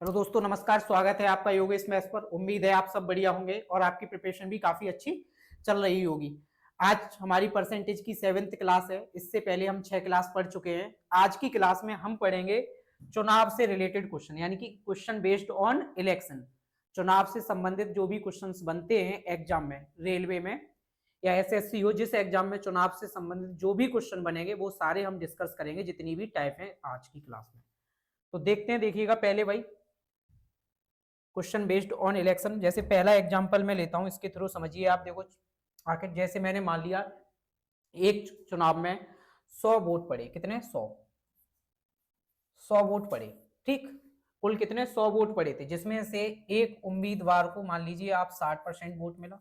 Hello दोस्तों, नमस्कार। स्वागत है आपका योगेश मैथ्स पर। उम्मीद है आप सब बढ़िया होंगे और आपकी प्रिपरेशन भी काफी अच्छी चल रही होगी। आज हमारी परसेंटेज की 7th क्लास है। इससे पहले हम 6 क्लास पढ़ चुके हैं। आज की क्लास में हम पढ़ेंगे चुनाव से रिलेटेड क्वेश्चन, यानी कि क्वेश्चन बेस्ड ऑन इलेक्शन। चुनाव से संबंधित जो भी क्वेश्चन बनते हैं एग्जाम में, रेलवे में या एसएससी हो, जिस एग्जाम में चुनाव से संबंधित जो भी क्वेश्चन बनेंगे वो सारे हम डिस्कस करेंगे, जितनी भी टाइप है आज की क्लास में। तो देखते हैं, देखिएगा पहले भाई क्वेश्चन बेस्ड ऑन इलेक्शन। जैसे पहला एग्जांपल मैं लेता हूं, इसके थ्रू समझिए आप। देखो, आखिर जैसे मैंने मान लिया एक चुनाव में 100 वोट पड़े। कितने? 100 वोट पड़े। ठीक, कुल कितने? 100 वोट पड़े थे, जिसमें से एक उम्मीदवार को मान लीजिए आप 60% वोट मिला।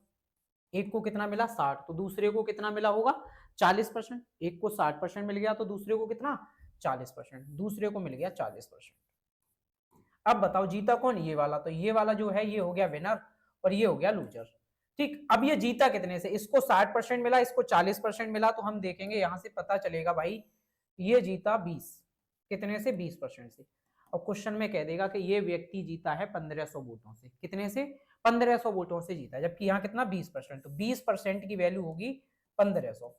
एक को कितना मिला? 60। तो दूसरे को कितना मिला होगा? 40%। एक को 60% मिल गया तो दूसरे को कितना? 40%। दूसरे को मिल गया 40%। अब बताओ जीता कौन? ये वाला। तो ये वाला जो है ये हो गया विनर और ये हो गया लूजर। ठीक, अब ये जीता कितने से? इसको 60% मिला, इसको 40% मिला। तो हम देखेंगे यहां से पता चलेगा भाई ये जीता 20। कितने से? 20% से। और क्वेश्चन में कह देगा कि ये व्यक्ति जीता है 1500 वोटों से। कितने से? 1500 वोटों से जीता, जबकि यहाँ कितना? 20%। तो 20% की वैल्यू होगी 1500।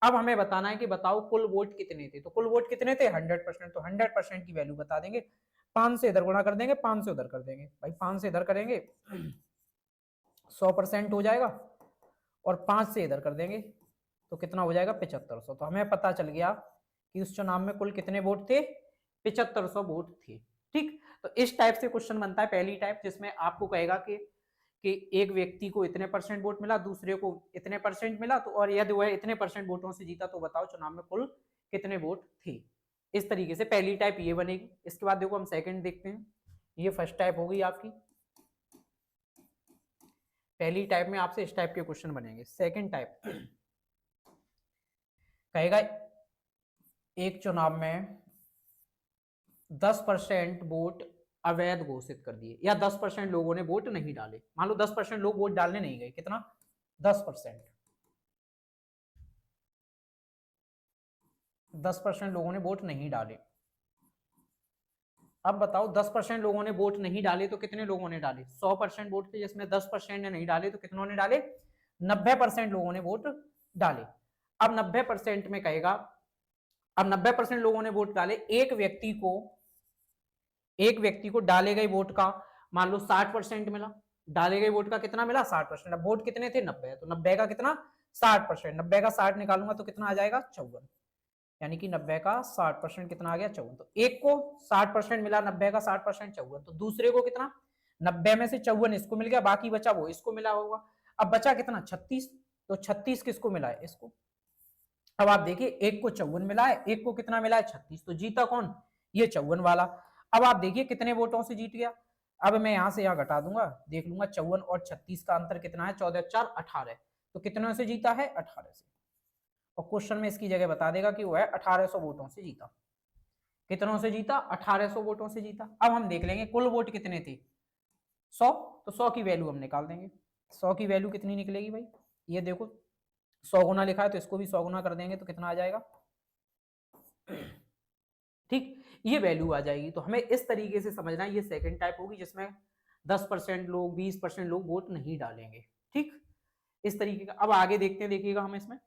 अब हमें बताना है कि बताओ कुल वोट कितने थे। तो कुल वोट कितने थे? 100%। तो 100% की वैल्यू बता देंगे। 5 से इधर गुणा कर देंगे, 5 से उधर कर देंगे। भाई 5 से इधर करेंगे 100% हो जाएगा, और 5 से इधर कर देंगे तो कितना हो जाएगा? 7500। तो हमें पता चल गया कि उस चुनाव में कुल कितने वोट थे? 7500 वोट थे। ठीक, तो इस टाइप से क्वेश्चन बनता है। पहली टाइप जिसमें आपको कहेगा कि एक व्यक्ति को इतने परसेंट वोट मिला, दूसरे को इतने परसेंट मिला, तो और यदि वह इतने परसेंट वोटों से जीता तो बताओ चुनाव में कुल कितने वोट थे। इस तरीके से पहली टाइप ये बनेगी। इसके बाद देखो हम सेकंड देखते हैं। ये फर्स्ट टाइप हो गई आपकी। पहली टाइप में आपसे इस टाइप के क्वेश्चन बनेंगे। सेकंड टाइप कहेगा एक चुनाव में 10% वोट अवैध घोषित कर दिए, या 10% लोगों ने वोट नहीं डाले। मान लो 10% लोग वोट डालने नहीं गए। कितना? 10%। 10% लोगों ने वोट नहीं डाले। अब बताओ 10% लोगों ने वोट नहीं डाले तो कितने लोगों ने डाले? 100% वोट थे, जिसमें 10% ने नहीं डाले तो कितनों ने डाले? 90% लोगों ने वोट डाले। अब 90% में कहेगा, अब 90% लोगों ने वोट डाले। एक व्यक्ति को डाले गए वोट का मान लो 60% मिला। डाले गए वोट का कितना मिला? 60%। अब वोट कितने थे? 90। तो 90 का कितना? 60%। 90 का 60 निकालूंगा तो कितना आ जाएगा? 54। यानी कि 90 का 60% कितना आ गया? 54। तो एक को 60% मिला, 90 का 60% 54। तो दूसरे को कितना? 90 में से 54 इसको मिल गया, बाकी बचा वो इसको मिला होगा। अब बचा कितना? 36। तो 36 किसको मिला है? इसको। अब आप देखिए एक को 54 मिला है, एक को कितना मिला है? 36। तो जीता कौन? ये 54 वाला। अब आप देखिए कितने वोटों से जीत गया। अब मैं यहां से यहां घटा दूंगा, देख लूंगा 54 और 36 का अंतर कितना है? 14 4 18। तो कितने से जीता है? 18 से। और क्वेश्चन में इसकी जगह बता देगा कि वो है 1800 वोटों से जीता। कितनों से जीता? 1800 वोटों से जीता। अब हम देख लेंगे कुल वोट कितने थे? 100। तो 100 की वैल्यू हम निकाल देंगे। 100 की वैल्यू कितनी निकलेगी भाई? ये देखो 100 गुना लिखा है तो इसको भी 100 गुना कर देंगे तो कितना आ जाएगा? ठीक, ये वैल्यू आ जाएगी। तो हमें इस तरीके से समझना है। ये सेकंड टाइप होगी जिसमें 10% लोग, 20% लोग वोट नहीं डालेंगे। ठीक, इस तरीके का। अब आगे देखते हैं, देखिएगा हम इसमें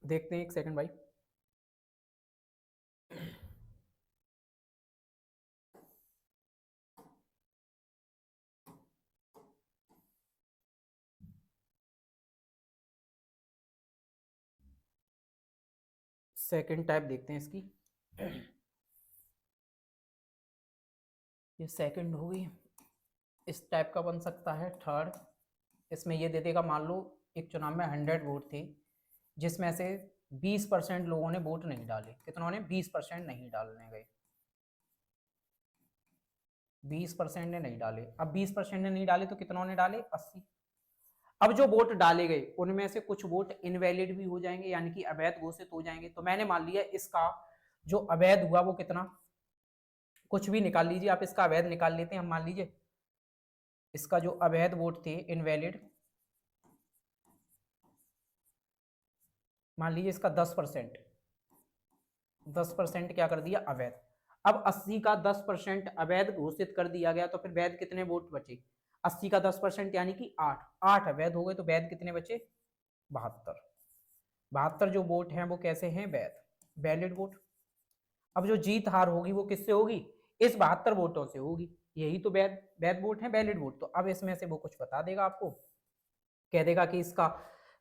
देखते हैं। एक सेकंड भाई। सेकंड टाइप देखते हैं इसकी। ये सेकंड हो गई। इस टाइप का बन सकता है थर्ड। इसमें ये दे देगा, मान लो एक चुनाव में 100 वोट थे, जिसमें से 20% लोगों ने वोट नहीं डाले। कितनों ने? 20% नहीं डालने गए। 20% ने नहीं डाले। अब 20% ने नहीं डाले तो कितनों ने डाले? 80। अब जो वोट डाले गए उनमें से कुछ वोट इनवैलिड भी हो जाएंगे, यानी कि अवैध घोषित हो जाएंगे। तो मैंने मान लिया इसका जो अवैध हुआ वो कितना, कुछ भी निकाल लीजिए आप। इसका अवैध निकाल लेते हैं हम। मान लीजिए इसका जो अवैध वोट थे, इनवैलिड, मान लीजिए इसका 10%, 10% क्या कर दिया अवैध। अब 80 का 10% अवैध घोषित कर दिया गया, तो फिर वैध कितने वोट बचे? 80 का 10% यानी कि 8 अवैध हो गए, तो वैध कितने बचे? 72। 72 जो वोट हैं वो कैसे हैं? वैध, वैलिड वोट। अब जो जीत हार होगी वो किससे होगी? इस 72 वोटों से होगी, यही तो वैध वैध वोट है, वैलिड वोट। तो अब इसमें से वो कुछ बता देगा आपको, कह देगा कि इसका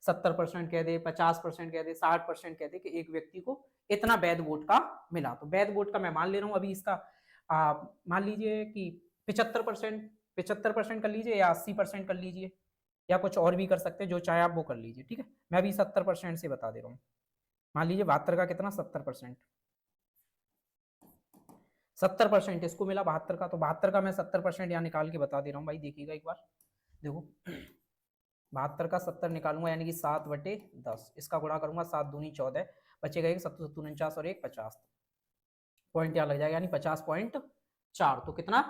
70% कह दे, 50% कह दे, 60% कह दे कि एक व्यक्ति को इतना वैध वोट का मिला। तो वैध वोट का मैं मान ले रहा हूं अभी इसका मान लीजिए कि 75%, 75% कर लीजिए या 80% कर लीजिए, या कुछ और भी कर सकते हैं, जो चाहे आप वो कर लीजिए, ठीक है। मैं अभी 70% से बता दे रहा हूँ। मान लीजिए 72 का कितना? 70%, 70% इसको मिला 72 का, तो 72 का मैं 70% यहाँ निकाल के बता दे रहा हूँ भाई, देखिएगा एक बार। देखो 72 का 70 निकालूंगा यानी कि 7/10, इसका गुणा करूंगा 7 दूनी 14, बचेगा एक 7 7 49 और एक 50, पॉइंट यहाँ लग जाएगा यानी 50.4। तो कितना?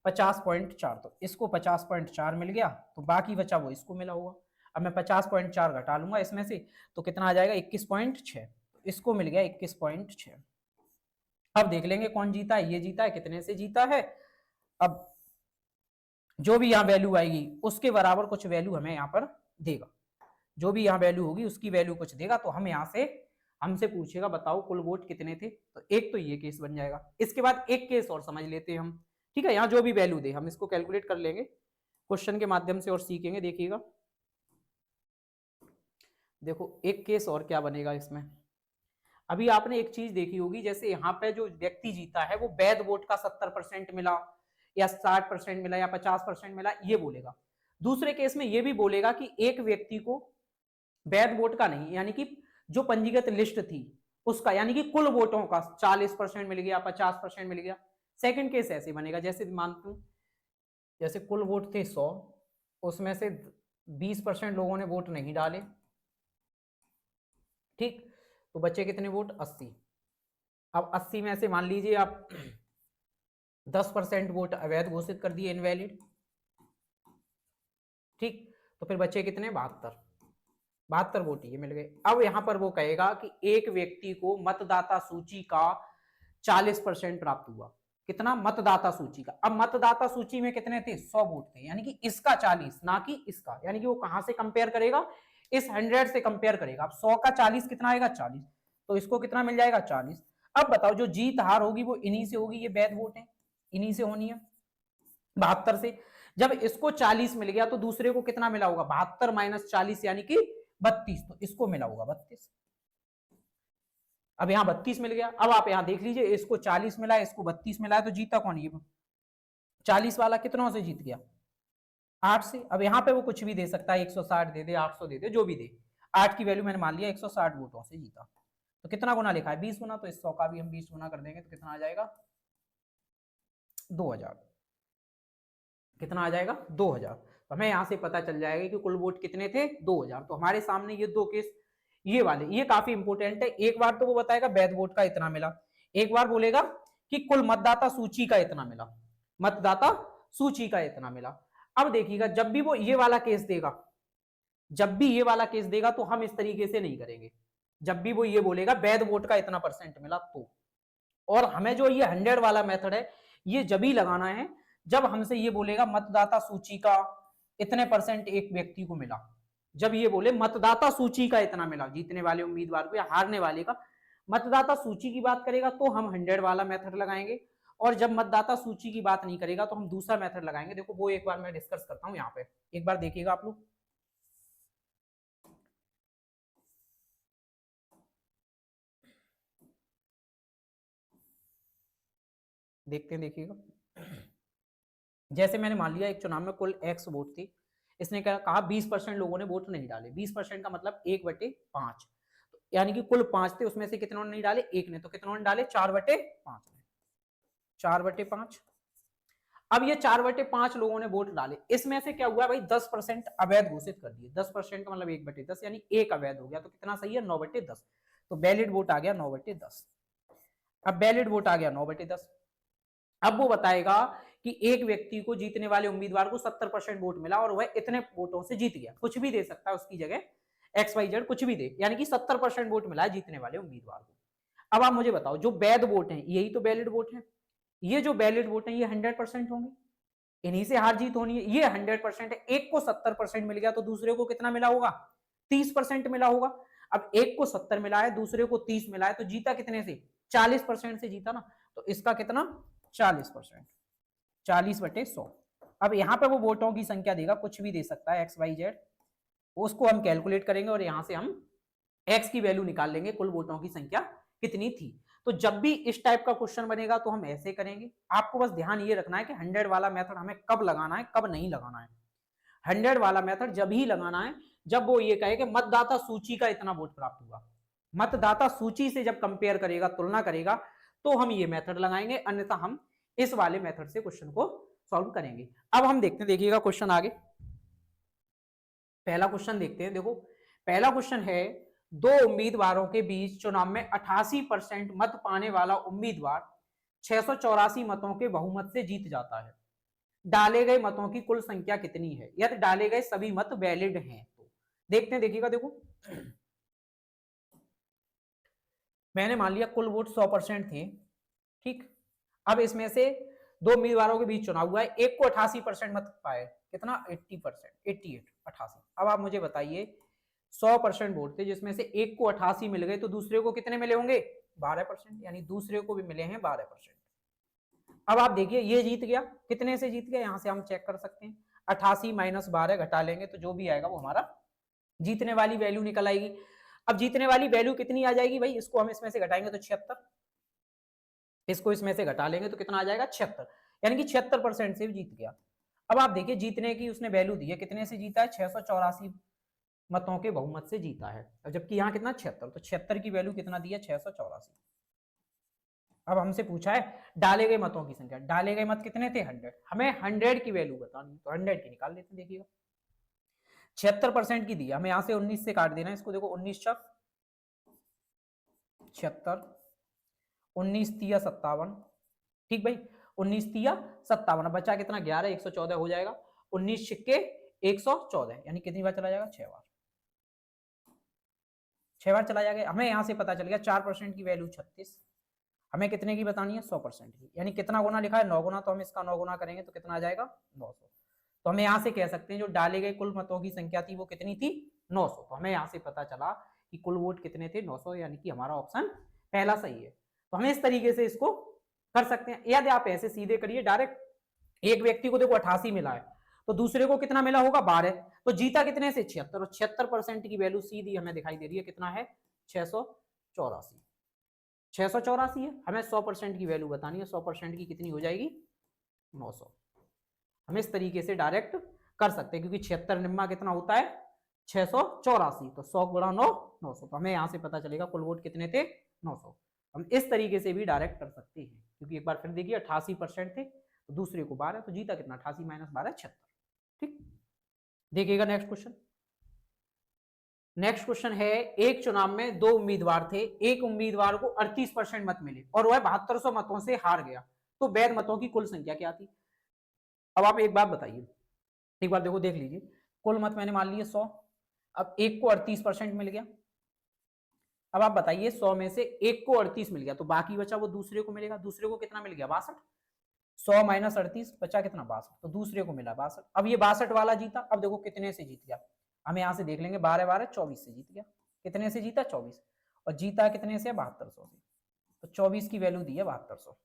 50.4। तो इसको 50.4 मिल गया, तो बाकी बचा वो इसको मिला हुआ। अब मैं 50.4 घटा लूंगा इसमें से, तो कितना आ जाएगा? 21.6। इसको मिल गया 21.6। अब देख लेंगे कौन जीता है, ये जीता है, कितने से जीता है। अब जो भी यहाँ वैल्यू आएगी उसके बराबर कुछ वैल्यू हमें यहाँ पर देगा, जो भी यहाँ वैल्यू होगी उसकी वैल्यू कुछ देगा। तो हम यहाँ से हमसे पूछेगा बताओ कुल वोट कितने थे, तो एक तो ये केस बन जाएगा। इसके बाद एक केस और समझ लेते हैं हम, ठीक है। यहाँ जो भी वैल्यू दे हम इसको कैलकुलेट कर लेंगे क्वेश्चन के माध्यम से और सीखेंगे, देखिएगा। देखो एक केस और क्या बनेगा इसमें। अभी आपने एक चीज देखी होगी, जैसे यहाँ पे जो व्यक्ति जीता है वो वैध वोट का 70% मिला या 60% मिला या 50% मिला, ये बोलेगा। दूसरे केस में ये भी बोलेगा कि एक व्यक्ति को वैध वोट का नहीं, यानी कि जो पंजीकृत लिस्ट थी उसका, यानी कि कुल वोटों का 40% मिल गया, 50% मिल गया। सेकंड केस ऐसे बनेगा, जैसे मानते हूं जैसे कुल वोट थे 100, उसमें से 20% लोगों ने वोट नहीं डाले, ठीक, तो बचे कितने वोट? 80। अब 80 में से मान लीजिए आप 10% वोट अवैध घोषित कर दिए, इनवैलिड, ठीक, तो फिर बचे कितने? 72 वोट ये मिल गए। अब यहां पर वो कहेगा कि एक व्यक्ति को मतदाता सूची का 40% प्राप्त हुआ। कितना? मतदाता सूची का। अब मतदाता सूची में कितने थे? 100 वोट थे, यानी कि इसका 40 ना कि इसका, यानी कि वो कहां से कंपेयर करेगा? इस 100 से कंपेयर करेगा। अब 100 का 40 कितना आएगा? 40, तो इसको कितना मिल जाएगा? 40। अब बताओ जो जीत हार होगी वो इन्हीं से होगी, ये वैध वोट है, इन्हीं से होनी है 72 से। जब इसको 40 मिल गया तो दूसरे को कितना मिला होगा? 72 माइनस 40 यानी कि 32, तो इसको मिला होगा 32। अब यहां 32 मिल गया। अब आप यहां देख लीजिए, इसको 40 मिला है, इसको 32 मिला है, तो जीता कौन? ये 40 वाला कितनों से जीत गया? 8 से। अब यहां पे वो कुछ भी दे सकता है, 160 दे दे, 800 दे दे, जो भी दे। 8 की वैल्यू मैंने मान लिया 160 वोटों से जीता। तो कितना गुना लिखा है? 20 गुना। तो इस 100 का भी हम 20 गुना कर देंगे, तो कितना आ जाएगा? 2000। कितना आ जाएगा? 2000। तो हमें यहां से पता चल जाएगा कि कुल वोट कितने थे? 2000। तो हमारे सामने ये दो केस, ये वाले, ये काफी इंपोर्टेंट है। एक बार तो वो बताएगा वैध वोट का इतना मिला, एक बार बोलेगा कि कुल मतदाता सूची का इतना मिला, मतदाता सूची का इतना मिला। अब देखिएगा जब भी वो ये वाला केस देगा, जब भी ये वाला केस देगा तो हम इस तरीके से नहीं करेंगे। जब भी वो ये बोलेगा वैध वोट का इतना % मिला, तो और हमें जो ये 100 वाला मेथड है ये जब ही लगाना है जब हमसे ये बोलेगा मतदाता सूची का इतने % एक व्यक्ति को मिला। जब ये बोले मतदाता सूची का इतना मिला, जीतने वाले उम्मीदवार को या हारने वाले का मतदाता सूची की बात करेगा तो हम 100 वाला मेथड लगाएंगे, और जब मतदाता सूची की बात नहीं करेगा तो हम दूसरा मेथड लगाएंगे। देखो वो एक बार मैं डिस्कस करता हूं यहाँ पे, एक बार देखिएगा आप लोग। देखते हैं, देखिएगा। जैसे मैंने मान लिया एक चुनाव में कुल X वोट थी, इसने कहा 20% लोगों ने वोट नहीं डाले। 20% का मतलब 1/5, यानी कि कुल 5 थे, उसमें से कितनों ने नहीं डाले? एक ने। तो कितनों ने डाले? 4/5 ने, 4/5। अब ये 4/5 लोगों ने वोट डाले, इसमें से क्या हुआ भाई? 10% अवैध घोषित कर दिए। 10% का मतलब 1/10, यानी एक अवैध हो गया। तो कितना सही है? 9/10। तो वैलिड वोट आ गया 9/10। अब वैलिड वोट आ गया 9/10। अब वो बताएगा कि एक व्यक्ति को, जीतने वाले उम्मीदवार को 70% वोट मिला और वह इतने वोटों से जीत गया। कुछ भी दे सकता है उसकी जगह, XYZ कुछ भी दे, यानी कि 70% वोट मिला है जीतने वाले उम्मीदवार को। अब आप मुझे बताओ, जो वैध वोट हैं यही तो वैलिड वोट हैं, ये जो वैलिड वोट हैं ये 100% होंगे, इन्हीं से हार जीत होनी है। ये 100% है, एक को 70% मिल गया तो दूसरे को कितना मिला होगा, 30% मिला होगा। अब एक को 70 मिला है, दूसरे को 30 मिला है, तो जीता कितने से, 40% से जीता ना। तो इसका कितना, 40%, 40/100। अब यहाँ पे वो वोटों की संख्या देगा, कुछ भी दे सकता है XYZ, उसको हम कैलकुलेट करेंगे और यहां से हम x की वैल्यू निकाल लेंगे, कुल वोटों की संख्या कितनी थी। तो जब भी इस टाइप का क्वेश्चन बनेगा तो हम ऐसे करेंगे। आपको बस ध्यान ये रखना है कि 100 वाला मेथड हमें कब लगाना है, कब नहीं लगाना है। 100 वाला मेथड जब ही लगाना है जब वो ये कहे कि मतदाता सूची का इतना वोट प्राप्त हुआ, मतदाता सूची से जब कंपेयर करेगा, तुलना करेगा, तो हम ये मेथड लगाएंगे, अन्यथा हम इस वाले मेथड से क्वेश्चन को सॉल्व करेंगे। अब हम देखते हैं, देखिएगा क्वेश्चन आगे, पहला क्वेश्चन देखते हैं। देखो पहला क्वेश्चन है, दो उम्मीदवारों के बीच चुनाव में 88% मत पाने वाला उम्मीदवार 684 मतों के बहुमत से जीत जाता है। डाले गए मतों की कुल संख्या कितनी है, यदि डाले गए सभी मत वैलिड हैं तो। देखते हैं, देखिएगा, देखो मैंने मान लिया कुल वोट 100% थे, ठीक। अब इसमें से दो उम्मीदवारों के बीच चुनाव हुआ है, एक को 88% मत पाए, कितना, 80%, 88, 88। अब आप मुझे बताइए 100% वोट थे, जिसमें से एक को 88 मिल गए, तो दूसरे को कितने मिले होंगे, 12%, यानी दूसरे को भी मिले हैं 12%। अब आप देखिए ये जीत गया, कितने से जीत गया, यहां से हम चेक कर सकते हैं, 88 - 12 घटा लेंगे तो जो भी आएगा वो हमारा जीतने वाली वैल्यू निकल आएगी। अब जीतने वाली वैल्यू कितनी आ जाएगी भाई, इसको हम इसमें से घटाएंगे तो 76, इसको इसमें से घटा लेंगे तो कितना आ जाएगा, 76, यानी कि 76% से जीत गया। अब आप देखिए जीतने की उसने वैल्यू दी है, कितने से जीता है, 684 मतों के बहुमत से जीता है, जबकि यहाँ कितना, 76, तो 76 की वैल्यू कितना दी है, 684। अब हमसे पूछा है डाले गए मतों की संख्या, डाले गए मत कितने थे, 100, हमें 100 की वैल्यू बतानी, तो 100 की निकाल लेते हैं। देखिएगा 76% की दी, हमें यहां से 19 से काट देना है इसको। देखो 19 चक 76, 19 तिया 57, ठीक भाई, 19 तिया 57, बचा कितना, 11, 114 हो जाएगा, 19 छिक्के 114, यानी कितनी बार चला जाएगा, 6 बार, 6 बार चला जाएगा। हमें यहां से पता चल गया 4% की वैल्यू 36, हमें कितने की बतानी है, 100% की, यानी कितना गुना लिखा है, 9 गुना, तो हम इसका 9 गुना करेंगे तो कितना आ जाएगा, 900। तो हमें यहां से कह सकते हैं जो डाले गए कुल मतों की संख्या थी वो कितनी थी, 900। तो हमें यहां से पता चला कि कुल वोट कितने थे, 900, यानी कि हमारा ऑप्शन पहला सही है। तो हमें इस तरीके से इसको कर सकते हैं। यदि आप ऐसे सीधे करिए डायरेक्ट, एक व्यक्ति को देखो 88 मिला है, तो दूसरे को कितना मिला होगा, 12, तो जीता कितने से, 76, और 76% की वैल्यू सीधी हमें दिखाई दे रही है, कितना है, 684, 684 है। हमें 100% की वैल्यू बतानी है, 100% की कितनी हो जाएगी, 900। हम इस तरीके से डायरेक्ट कर सकते हैं, क्योंकि 76 निम्मा कितना होता है, 684, तो 100 गुणा 9, 900। तो हमें यहां से पता चलेगा कुल वोट कितने थे, 900। हम इस तरीके से भी डायरेक्ट कर सकते हैं, क्योंकि एक बार फिर देखिए 88% थे, तो दूसरे को 12, तो जीता कितना, 88 - 12, 76, ठीक। देखिएगा नेक्स्ट क्वेश्चन। नेक्स्ट क्वेश्चन है, एक चुनाव में दो उम्मीदवार थे, एक उम्मीदवार को 38% मत मिले और वह 7200 मतों से हार गया, तो वैध मतों की कुल संख्या क्या थी। अब आप एक बात बताइए, एक बार देखो, देख लीजिए, कुल मत मैंने मान लिए 100, अब एक को 38% मिल गया। अब आप बताइए 100 में से एक को 38 मिल गया, तो बाकी बचा वो दूसरे को मिलेगा, दूसरे को कितना मिल गया, 62, 100 - 38 बचा कितना, 62, तो दूसरे को मिला 62। अब ये 62 वाला जीता, अब देखो कितने से जीत गया, हम यहां से देख लेंगे, 12 - 12 24 से जीत गया, कितने से जीता, 24, और जीता कितने से, 7200 से, तो 24 की वैल्यू दी है 7200,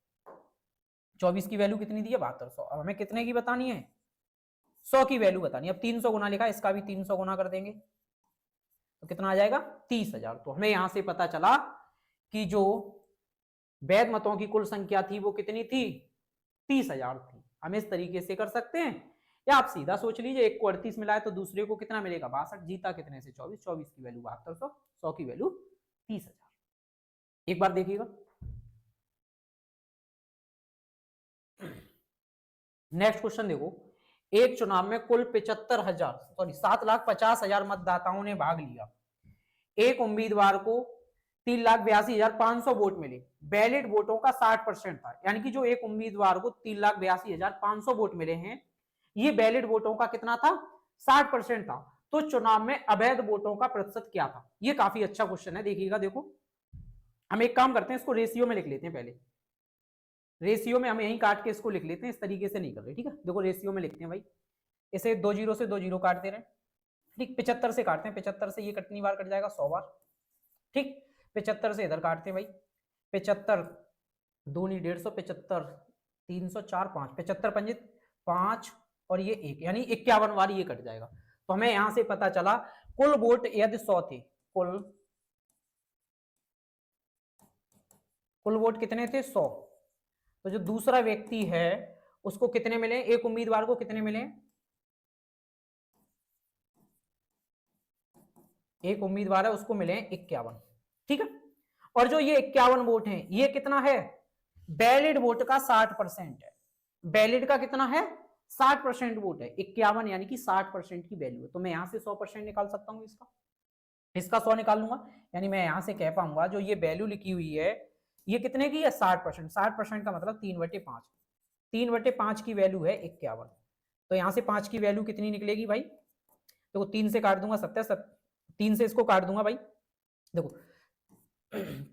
24 की वैल्यू कितनी दी है, 7200। अब हमें कितने की बतानी है, 100 की वैल्यू बतानी है। अब 300 गुना लिखा है, इसका भी 300 गुना कर देंगे तो कितना आ जाएगा, 30,000। तो हमें यहां से पता चला कि जो वैध मतों की कुल संख्या थी वो कितनी थी, 30,000 थी। हम इस तरीके से कर सकते हैं, या आप सीधा सोच लीजिए, एक को 38 मिला है तो दूसरे को कितना मिलेगा, 62, जीता कितने से, 24, 24 की वैल्यू 7200, 100 की वैल्यू 30,000। एक बार देखिएगा नेक्स्ट क्वेश्चन, देखो, एक चुनाव में कुल 7,50,000 मतदाताओं ने भाग लिया, एक उम्मीदवार को 3,82,500 वोट मिले, वैलिड वोटों का 60% था, यानी कि जो एक उम्मीदवार को 3,82,500 वोट मिले हैं, ये वैलिड वोटों का कितना था, 60% था। तो चुनाव में अवैध वोटों का प्रतिशत क्या था। ये काफी अच्छा क्वेश्चन है, देखिएगा। देखो हम एक काम करते हैं, इसको रेशियो में लिख लेते हैं। पहले रेशियो में हम यहीं काट के इसको लिख लेते हैं, इस तरीके से नहीं कर रहे, ठीक है। देखो रेशियो में लिखते हैं भाई, इसे 2 जीरो से 2 जीरो काट दे रहे हैं, ठीक। 75 से काटते हैं, 75 से ये कितनी बार कट जाएगा, 100 बार, ठीक। 75 से इधर काटते हैं भाई, 75 दूनी 150, 75 300 4 5, 75 पंजे 5 और ये 1, यानी 51 बार ये कट जाएगा। तो हमें यहां से पता चला कुल वोट यदि 100 थे, कुल वोट कितने थे, 100। तो जो दूसरा व्यक्ति है उसको कितने मिले, एक उम्मीदवार को कितने मिले, एक उम्मीदवार है उसको मिले 51, ठीक है। और जो ये 51 वोट हैं, ये कितना है, वैलिड वोट का 60% है। वैलिड का कितना है, 60% वोट है। 51 यानी कि 60% की वैल्यू है। तो मैं यहां से 100% निकाल सकता हूं, इसका 100 निकाल लूंगा। यानी मैं यहां से कह पाऊंगा जो ये वैल्यू लिखी हुई है ये कितने की है, 60%। 60% का मतलब 3/5, 3/5 की वैल्यू है 51। तो यहां से 5 की वैल्यू कितनी निकलेगी भाई, देखो 3 से काट दूंगा 70, 3 से इसको काट दूंगा भाई, देखो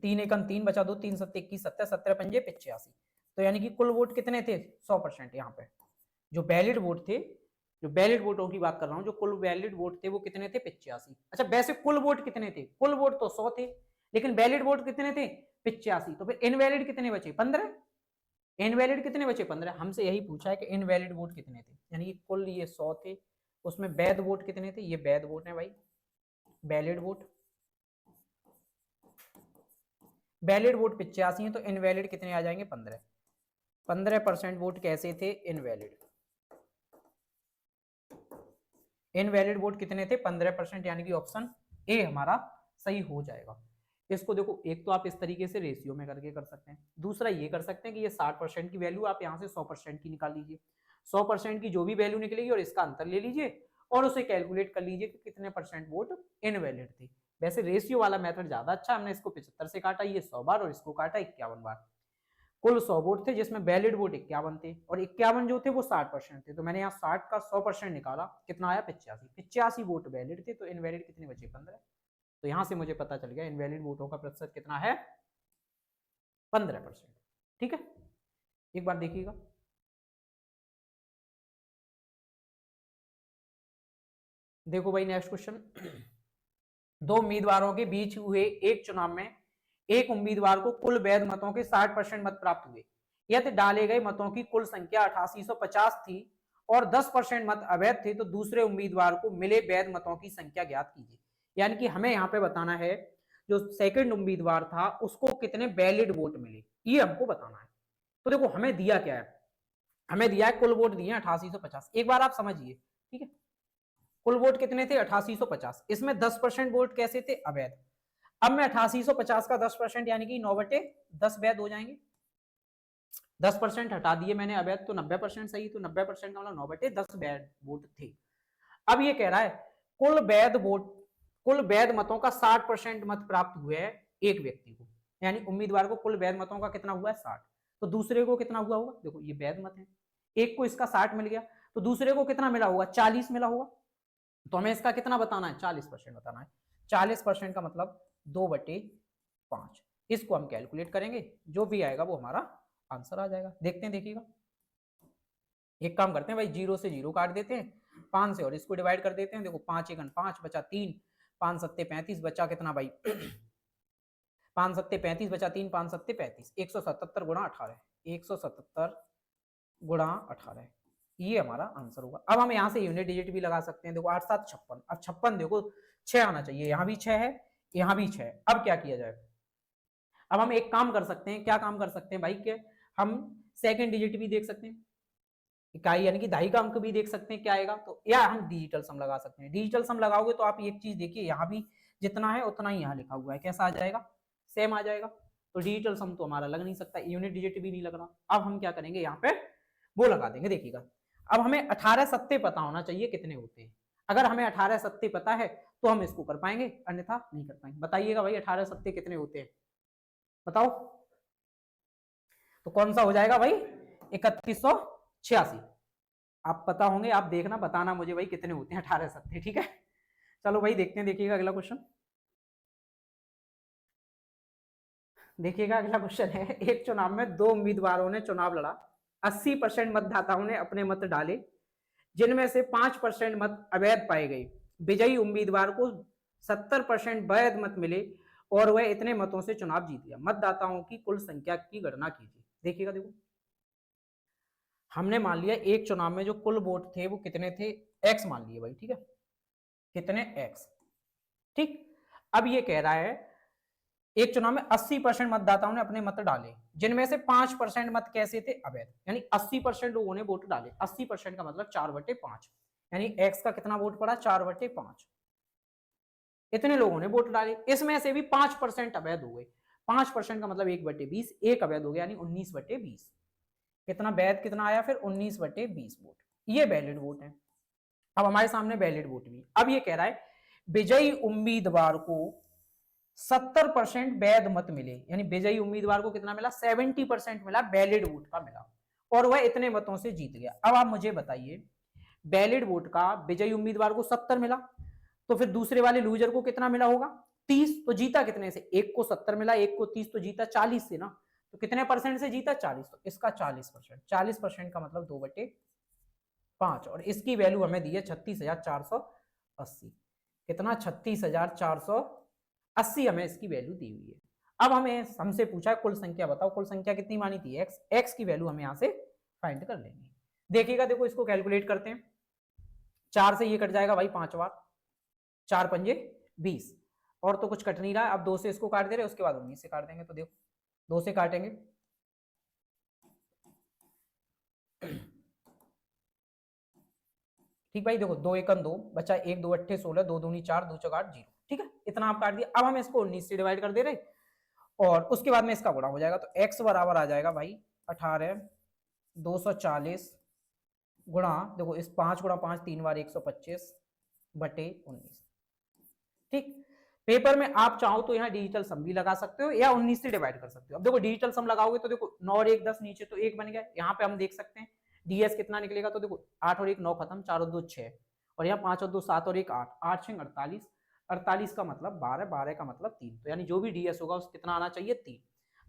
3 एकम 3 बचा 2, 3 7 21, 70, 17 पंजे 85। तो यानी कि कुल वोट कितने थे, 100%। यहाँ पे जो वैलिड वोट थे, जो वैलिड वोटों की बात कर रहा हूं, जो कुल वैलिड वोट थे वो कितने थे, 85। अच्छा वैसे कुल वोट कितने थे, कुल वोट तो 100 थे, लेकिन वैलिड वोट कितने थे, 85। तो फिर इनवैलिड कितने बचे, 15। इनवैलिड कितने बचे, 15। हमसे यही पूछा है कि इनवैलिड वोट कितने थे, यानी कि कुल ये 100 थे, उसमें वैध वोट कितने थे, ये वैध वोट है भाई, वैलिड वोट। वैलिड वोट 85 है, तो इनवैलिड कितने आ जाएंगे, 15। 15% वोट कैसे थे, इनवैलिड। इनवैलिड वोट कितने थे, 15%, यानी कि ऑप्शन ए हमारा सही हो जाएगा। इसको देखो, एक तो आप इस तरीके से रेशियो में करके कर सकते हैं, दूसरा ये कर सकते हैं कि ये 60% की वैल्यू आप यहाँ से 100% की निकाल लीजिए। 100% की जो भी वैल्यू निकलेगी और इसका अंतर ले लीजिए और उसे कैलकुलेट कर लीजिए कि कितने परसेंट वोट इनवैलिड थे। वैसे रेशियो वाला मेथड ज्यादा अच्छा, हमने इसको 75 से काटा, ये 100 बार, और इसको काटा 51 बार। कुल 100 वोट थे जिसमें वैलिड वोट 51 थे, और 51 जो थे वो 60% थे। तो मैंने यहाँ 60 का 100% निकाला, कितना आया, 85। 85 वोट वैलिड थे, तो इनवैलिड कितने बचे, 15। तो यहां से मुझे पता चल गया इनवैलिड वोटों का प्रतिशत कितना है, 15%, ठीक है। एक बार देखिएगा, देखो भाई नेक्स्ट क्वेश्चन। दो उम्मीदवारों के बीच हुए एक चुनाव में एक उम्मीदवार को कुल वैध मतों के 60% मत प्राप्त हुए, यदि डाले गए मतों की कुल संख्या 8850 थी और 10% मत अवैध थे, तो दूसरे उम्मीदवार को मिले वैध मतों की संख्या ज्ञात कीजिए। यानी कि हमें यहाँ पे बताना है जो सेकंड उम्मीदवार था उसको कितने वैलिड वोट मिले, ये हमको बताना है। तो देखो हमें दिया क्या है, हमें दिया है कुल वोट दिए 8850। एक बार आप समझिए, ठीक है। कुल वोट कितने थे, 8850। इसमें 10% वोट कैसे थे, अवैध। अब मैं 8850 का 10% यानी कि 9/10 वैध हो जाएंगे। 10% हटा दिए मैंने अवैध, तो 90% सही। तो 90% का मतलब 9/10 वैध वोट थे। अब ये कह रहा है कुल वैध वोट, कुल वैध मतों का 60% मत प्राप्त हुए है एक व्यक्ति को, यानी उम्मीदवार को कुल वैध मतों का कितना हुआ है, 60। तो दूसरे को कितना हुआ होगा, देखो ये वैध मत है, एक को इसका 60 मिल गया, तो दूसरे को कितना मिला होगा, 40 मिला होगा। तो हमें इसका कितना बताना है, 40% बताना है। 40% का मतलब 2/5। इसको हम कैलकुलेट करेंगे, जो भी आएगा वो हमारा आंसर आ जाएगा। देखते हैं, देखिएगा। एक काम करते हैं भाई, 0 से 0 काट देते हैं, 5 से और इसको डिवाइड कर देते हैं। देखो 5 एकन 5 बचा 3, 5 सत्ते 35 बचा कितना भाई 5 सत्ते 35 बचा 3, 5 सत्ते 35, 177 गुणा 18, 177 गुणा 18, ये हमारा आंसर होगा। अब हम यहाँ से यूनिट डिजिट भी लगा सकते हैं। देखो 8 7 56, अब 56 देखो 6 आना चाहिए, यहाँ भी 6 है, यहाँ भी 6 है। अब क्या किया जाए, अब हम एक काम कर सकते हैं, क्या काम कर सकते हैं भाई, के हम सेकंड डिजिट भी देख सकते हैं, इकाई यानी कि दहाई का अंक भी देख सकते हैं क्या आएगा। तो या हम डिजिटल सम लगा सकते हैं। डिजिटल सम लगाओगे तो आप एक चीज देखिए, यहाँ भी जितना है उतना ही यहाँ लिखा हुआ है, कैसा आ जाएगा, सेम आ जाएगा। तो डिजिटल सम तो हमारा लग नहीं सकता, यूनिट डिजिट भी नहीं लग रहा। अब हम क्या करेंगे, यहाँ पे वो लगा देंगे, देखिएगा। अब हमें 18 सत्ते पता होना चाहिए कितने होते हैं। अगर हमें 18 सत्ते पता है तो हम इसको कर पाएंगे, अन्यथा नहीं कर पाएंगे। बताइएगा भाई 18 सत्ते कितने होते हैं, बताओ। तो कौन सा हो जाएगा भाई, 3186। आप पता होंगे, आप देखना, बताना मुझे भाई कितने होते हैं 18 सत्ते, ठीक है। चलो भाई देखते हैं, देखिएगा अगला क्वेश्चन। देखिएगा अगला क्वेश्चन है, एक चुनाव में दो उम्मीदवारों ने चुनाव लड़ा, 80% मतदाताओं ने अपने मत डाले, जिनमें से 5% मत अवैध पाए गए। विजयी उम्मीदवार को 70% वैध मत मिले और वह इतने मतों से चुनाव जीत गया। मतदाताओं की कुल संख्या की गणना कीजिए। देखिएगा, देखो हमने मान लिया एक चुनाव में जो कुल वोट थे वो कितने थे, एक्स मान लिए भाई, ठीक है, कितने एक्स, ठीक। अब ये कह रहा है एक चुनाव में 80% मतदाताओं ने अपने मत डाले, जिनमें से 5% मत कैसे थे, अवैध। यानी 80% लोगों ने वोट डाले, 80% का मतलब 4/5, यानी एक्स का कितना वोट पड़ा, 4/5। इतने लोगों ने वोट डाले, इसमें से भी 5% अवैध हो गए। 5% का मतलब 1/20, एक अवैध हो गया, यानी 19/20। कितना वैध, कितना आया फिर 19/20 वोट, ये वैलिड वोट है। अब हमारे सामने वैलिड वोट भी। अब ये कह रहा है विजयी उम्मीदवार को 70% वैध मत मिले, यानी विजयी उम्मीदवार को कितना मिला, 70% मिला, वैलिड वोट का मिला, और वह इतने मतों से जीत गया। अब आप मुझे बताइए, वैलिड वोट का विजयी उम्मीदवार को 70 मिला, तो फिर दूसरे वाले लूजर को कितना मिला होगा, 30। तो जीता कितने से, एक को 70 मिला, एक को 30, तो जीता 40 से ना। तो कितने परसेंट से जीता, 40। तो इसका 40%, 40% का मतलब 2/5, और इसकी वैल्यू हमें दी है 36,480। कितना, 36,480 हमें इसकी वैल्यू दी हुई है। अब हमें हमसे पूछा है कुल संख्या बताओ, कुल संख्या कितनी मानी थी, एक्स। एक्स की वैल्यू हम यहां से फाइंड कर लेंगे। देखिएगा, देखो इसको कैलकुलेट करते हैं। 4 से ये कट जाएगा भाई 5 बार, 4 पंजे 20, और तो कुछ कट नहीं रहा है। अब 2 से इसको काट दे रहे, उसके बाद 19 से काट देंगे। तो देखो 2 से काटेंगे, ठीक भाई, देखो 2 एकम 2 बचा, 1 2 अट्ठे 16, 2 दूनी 4, 2 चौक 8, 0, ठीक है, इतना आप काट दिया। अब हम इसको 19 से डिवाइड कर दे रहे, और उसके बाद में इसका गुणा हो जाएगा। तो x बराबर आ जाएगा भाई 18 240 गुणा, देखो इस 5 गुणा 5 3 बार 125/19, ठीक। पेपर में आप चाहो तो यहाँ डिजिटल सम भी लगा सकते हो या 19 से डिवाइड कर सकते हो। अब देखो डिजिटल सम लगाओगे तो देखो 9 और 1 10, नीचे तो 1 बन गया। यहाँ पे हम देख सकते हैं डीएस कितना निकलेगा, तो देखो 8 और 1 9 खत्म, 4 और 2 6, और यहाँ 5 और 2 7 और 1 8, 8 6 48, 48 का मतलब 12, 12 का मतलब 3, तो यानी जो भी डीएस होगा उस कितना आना चाहिए, 3।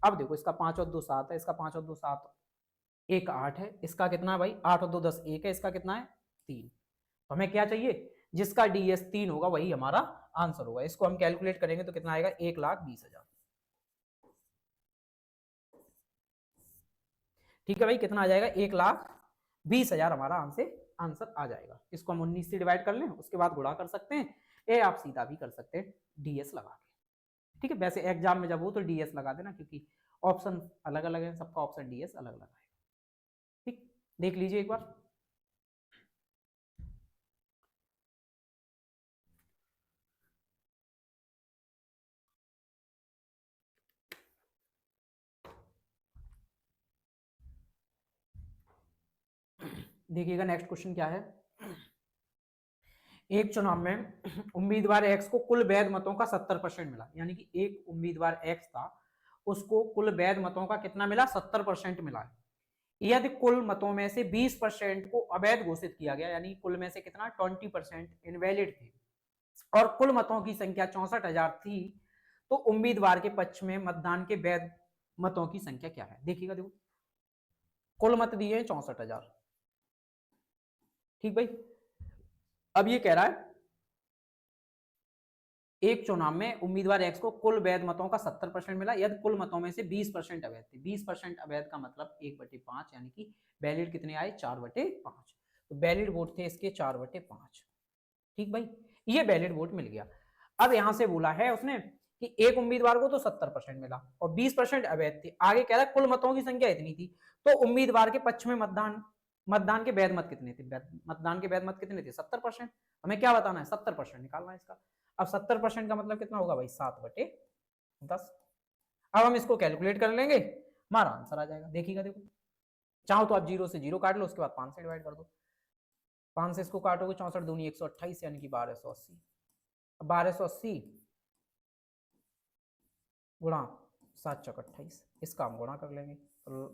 अब देखो इसका 5 और 2 7 है, इसका 5 और 2 7, 1 8 है, इसका कितना है भाई 8 और 2 10 1 है, इसका कितना है 3। तो हमें क्या चाहिए, जिसका डीएस 3 होगा वही हमारा आंसर होगा। इसको हम कैलकुलेट करेंगे तो कितना आएगा, 1,20,000। ठीक है भाई, कितना आ जाएगा, 1,20,000 हमारा आंसर आ जाएगा। इसको हम 19 से डिवाइड कर लें, उसके बाद गुणा कर सकते हैं, ये आप सीधा भी कर सकते हैं डीएस लगा के। ठीक है, वैसे एग्जाम में जब हो तो डीएस लगा देना, क्योंकि ऑप्शन अलग अलग है, सबका ऑप्शन डीएस अलग अलग है। ठीक, देख लीजिए एक बार। देखिएगा नेक्स्ट क्वेश्चन क्या है। एक चुनाव में उम्मीदवार एक्स को कुल वैध मतों का 70% मिला, यानी कि एक उम्मीदवार एक्स था, उसको कुल वैध मतों का कितना मिला, 70% मिला है। यदि कुल मतों में से 20% को अवैध घोषित किया गया, यानी कुल में से कितना 20% इनवैलिड थे, और कुल मतों की संख्या 64,000 थी, तो उम्मीदवार के पक्ष में मतदान के वैध मतों की संख्या क्या है। देखिएगा, देखो कुल मत दिए हैं 64,000, ठीक भाई। अब ये कह रहा है एक चुनाव में उम्मीदवार एक्स को कुल वैध मतों का 70% मिला, यदि कुल मतों में से 20% अवैध थे। 20% अवैध का मतलब 1/5, यानी कि वैलिड कितने आए, 4/5। तो वैलिड वोट थे इसके 4/5, ठीक भाई, ये वैलिड वोट मिल गया। अब यहां से बोला है उसने कि एक उम्मीदवार को तो 70% मिला और 20% अवैध थे। आगे कह रहा है कुल मतों की संख्या इतनी थी, तो उम्मीदवार के पक्ष में मतदान के वैध मत कितने थे, मतदान के वैध मत कितने थे, 70%। हमें क्या बताना है, 70% निकालना है इसका। अब 70% का मतलब कितना होगा भाई, 7/10। अब हम इसको कैलकुलेट कर लेंगे, हमारा आंसर आ जाएगा। देखिएगा, देखो चाहो तो आप 0 से 0 काट लो, उसके बाद 5 से डिवाइड कर दो। 5 से इसको काटोगे 64 दूनी 128, यानी कि 1280। 1280 गुणा 7 चौक 28, इसका हम गुणा कर लेंगे तो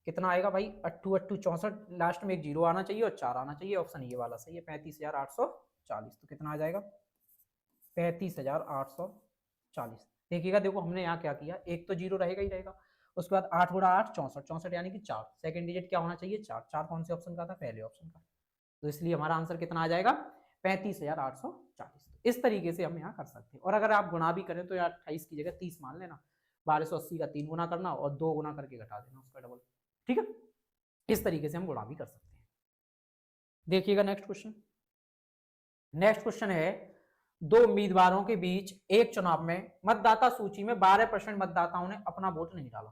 कितना आएगा भाई, 8 8 64, लास्ट में एक 0 आना चाहिए और 4 आना चाहिए। ऑप्शन ये वाला सही है, 35,840। 40, तो कितना आ जाएगा 35,840। देखिएगा, देखो हमने यहाँ क्या किया, एक तो जीरो रहेगा ही रहेगा, उसके बाद 8 गुणा 8 64, 64 यानी कि 4, सेकंड डिजिट क्या होना चाहिए 4, 4 कौन से ऑप्शन का था, पहले ऑप्शन का, तो इसलिए हमारा आंसर कितना आ जाएगा 35,840। इस तरीके से हम यहाँ कर सकते हैं। और अगर आप गुणा भी करें तो यार 28 की जगह 30 मान लेना, 1280 का 3 गुना करना और 2 गुना करके घटा देना उसका डबल, ठीक है। इस तरीके से हम गुणा भी कर सकते हैं। देखिएगा नेक्स्ट क्वेश्चन। नेक्स्ट क्वेश्चन है, दो उम्मीदवारों के बीच एक चुनाव में मतदाता सूची में 12% मतदाताओं ने अपना वोट नहीं डाला।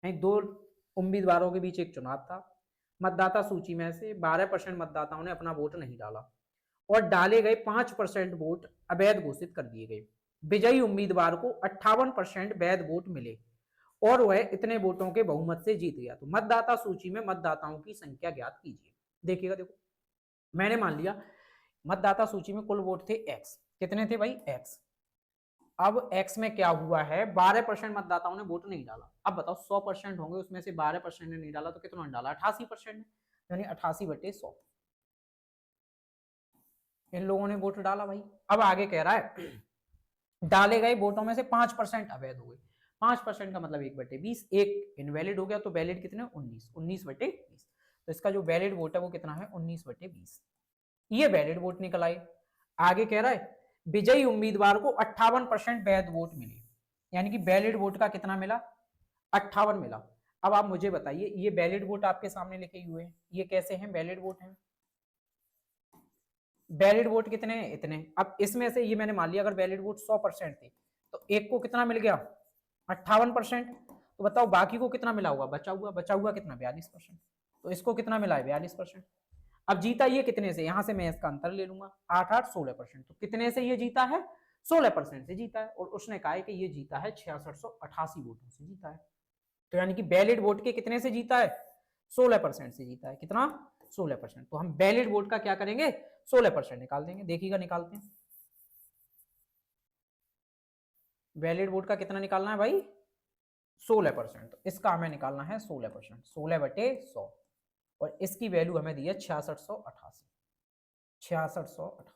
नहीं, दो उम्मीदवारों के बीच एक चुनाव था, मतदाता सूची में से 12% मतदाताओं ने अपना वोट नहीं डाला और डाले गए 5% वोट अवैध घोषित कर दिए गए। विजयी उम्मीदवार को 58% वैध वोट मिले और वह इतने वोटों के बहुमत से जीत गया। तो मतदाता सूची में मतदाताओं की संख्या ज्ञात कीजिए। देखिएगा, देखो मैंने मान लिया मतदाता सूची में कुल वोट थे x, कितने थे भाई x। अब x में क्या हुआ है, 12% मतदाताओं ने वोट नहीं डाला। अब बताओ 100% होंगे, उसमें से 12% ने नहीं डाला तो कितना डाला 88% ने, यानी 88/100 इन लोगों ने वोट डाला भाई। अब आगे कह रहा है डाले गए वोटों में से 5% अवैध हो गए। 5% का मतलब 1/20, एक इनवैलिड हो गया तो वैलिड कितने 19, 19/20। तो इसका जो वैलिड वोट है वो कितना है 19/20, ये वैलिड वोट निकल आए। आगे कह रहा है विजयी उम्मीदवार को 58% वैध वोट मिले, यानी कि वैलिड वोट का कितना मिला 58 मिला। अब आप मुझे बताइए, ये वैलिड वोट आपके सामने लिखे हुए हैं, ये कैसे हैं वैलिड वोट हैं, वैलिड वोट कितने हैं इतने। अब इसमें से ये मैंने मान लिया अगर वैलिड वोट 100% थे तो एक को कितना मिल गया 58%, तो बताओ बाकी को कितना मिला हुआ, बचा हुआ कितना 42%, तो इसको कितना मिला है 42%। अब जीता ये कितने से, यहां से मैं इसका अंतर ले लूंगा 8 8 16%, तो कितने से ये जीता है 16% से जीता है। और उसने कहा है कि ये जीता है 6688 वोटों से जीता है, तो यानी कि वैलिड वोट के कितने से जीता है 16% से जीता है, कितना 16%। तो हम वैलिड वोट का क्या करेंगे 16% निकाल देंगे। देखिएगा निकालते हैं, वैलिड वोट का कितना निकालना है भाई 16%, तो इसका हमें निकालना है 16%, 16/100 और इसकी वैल्यू हमें दी है 6688, 6688।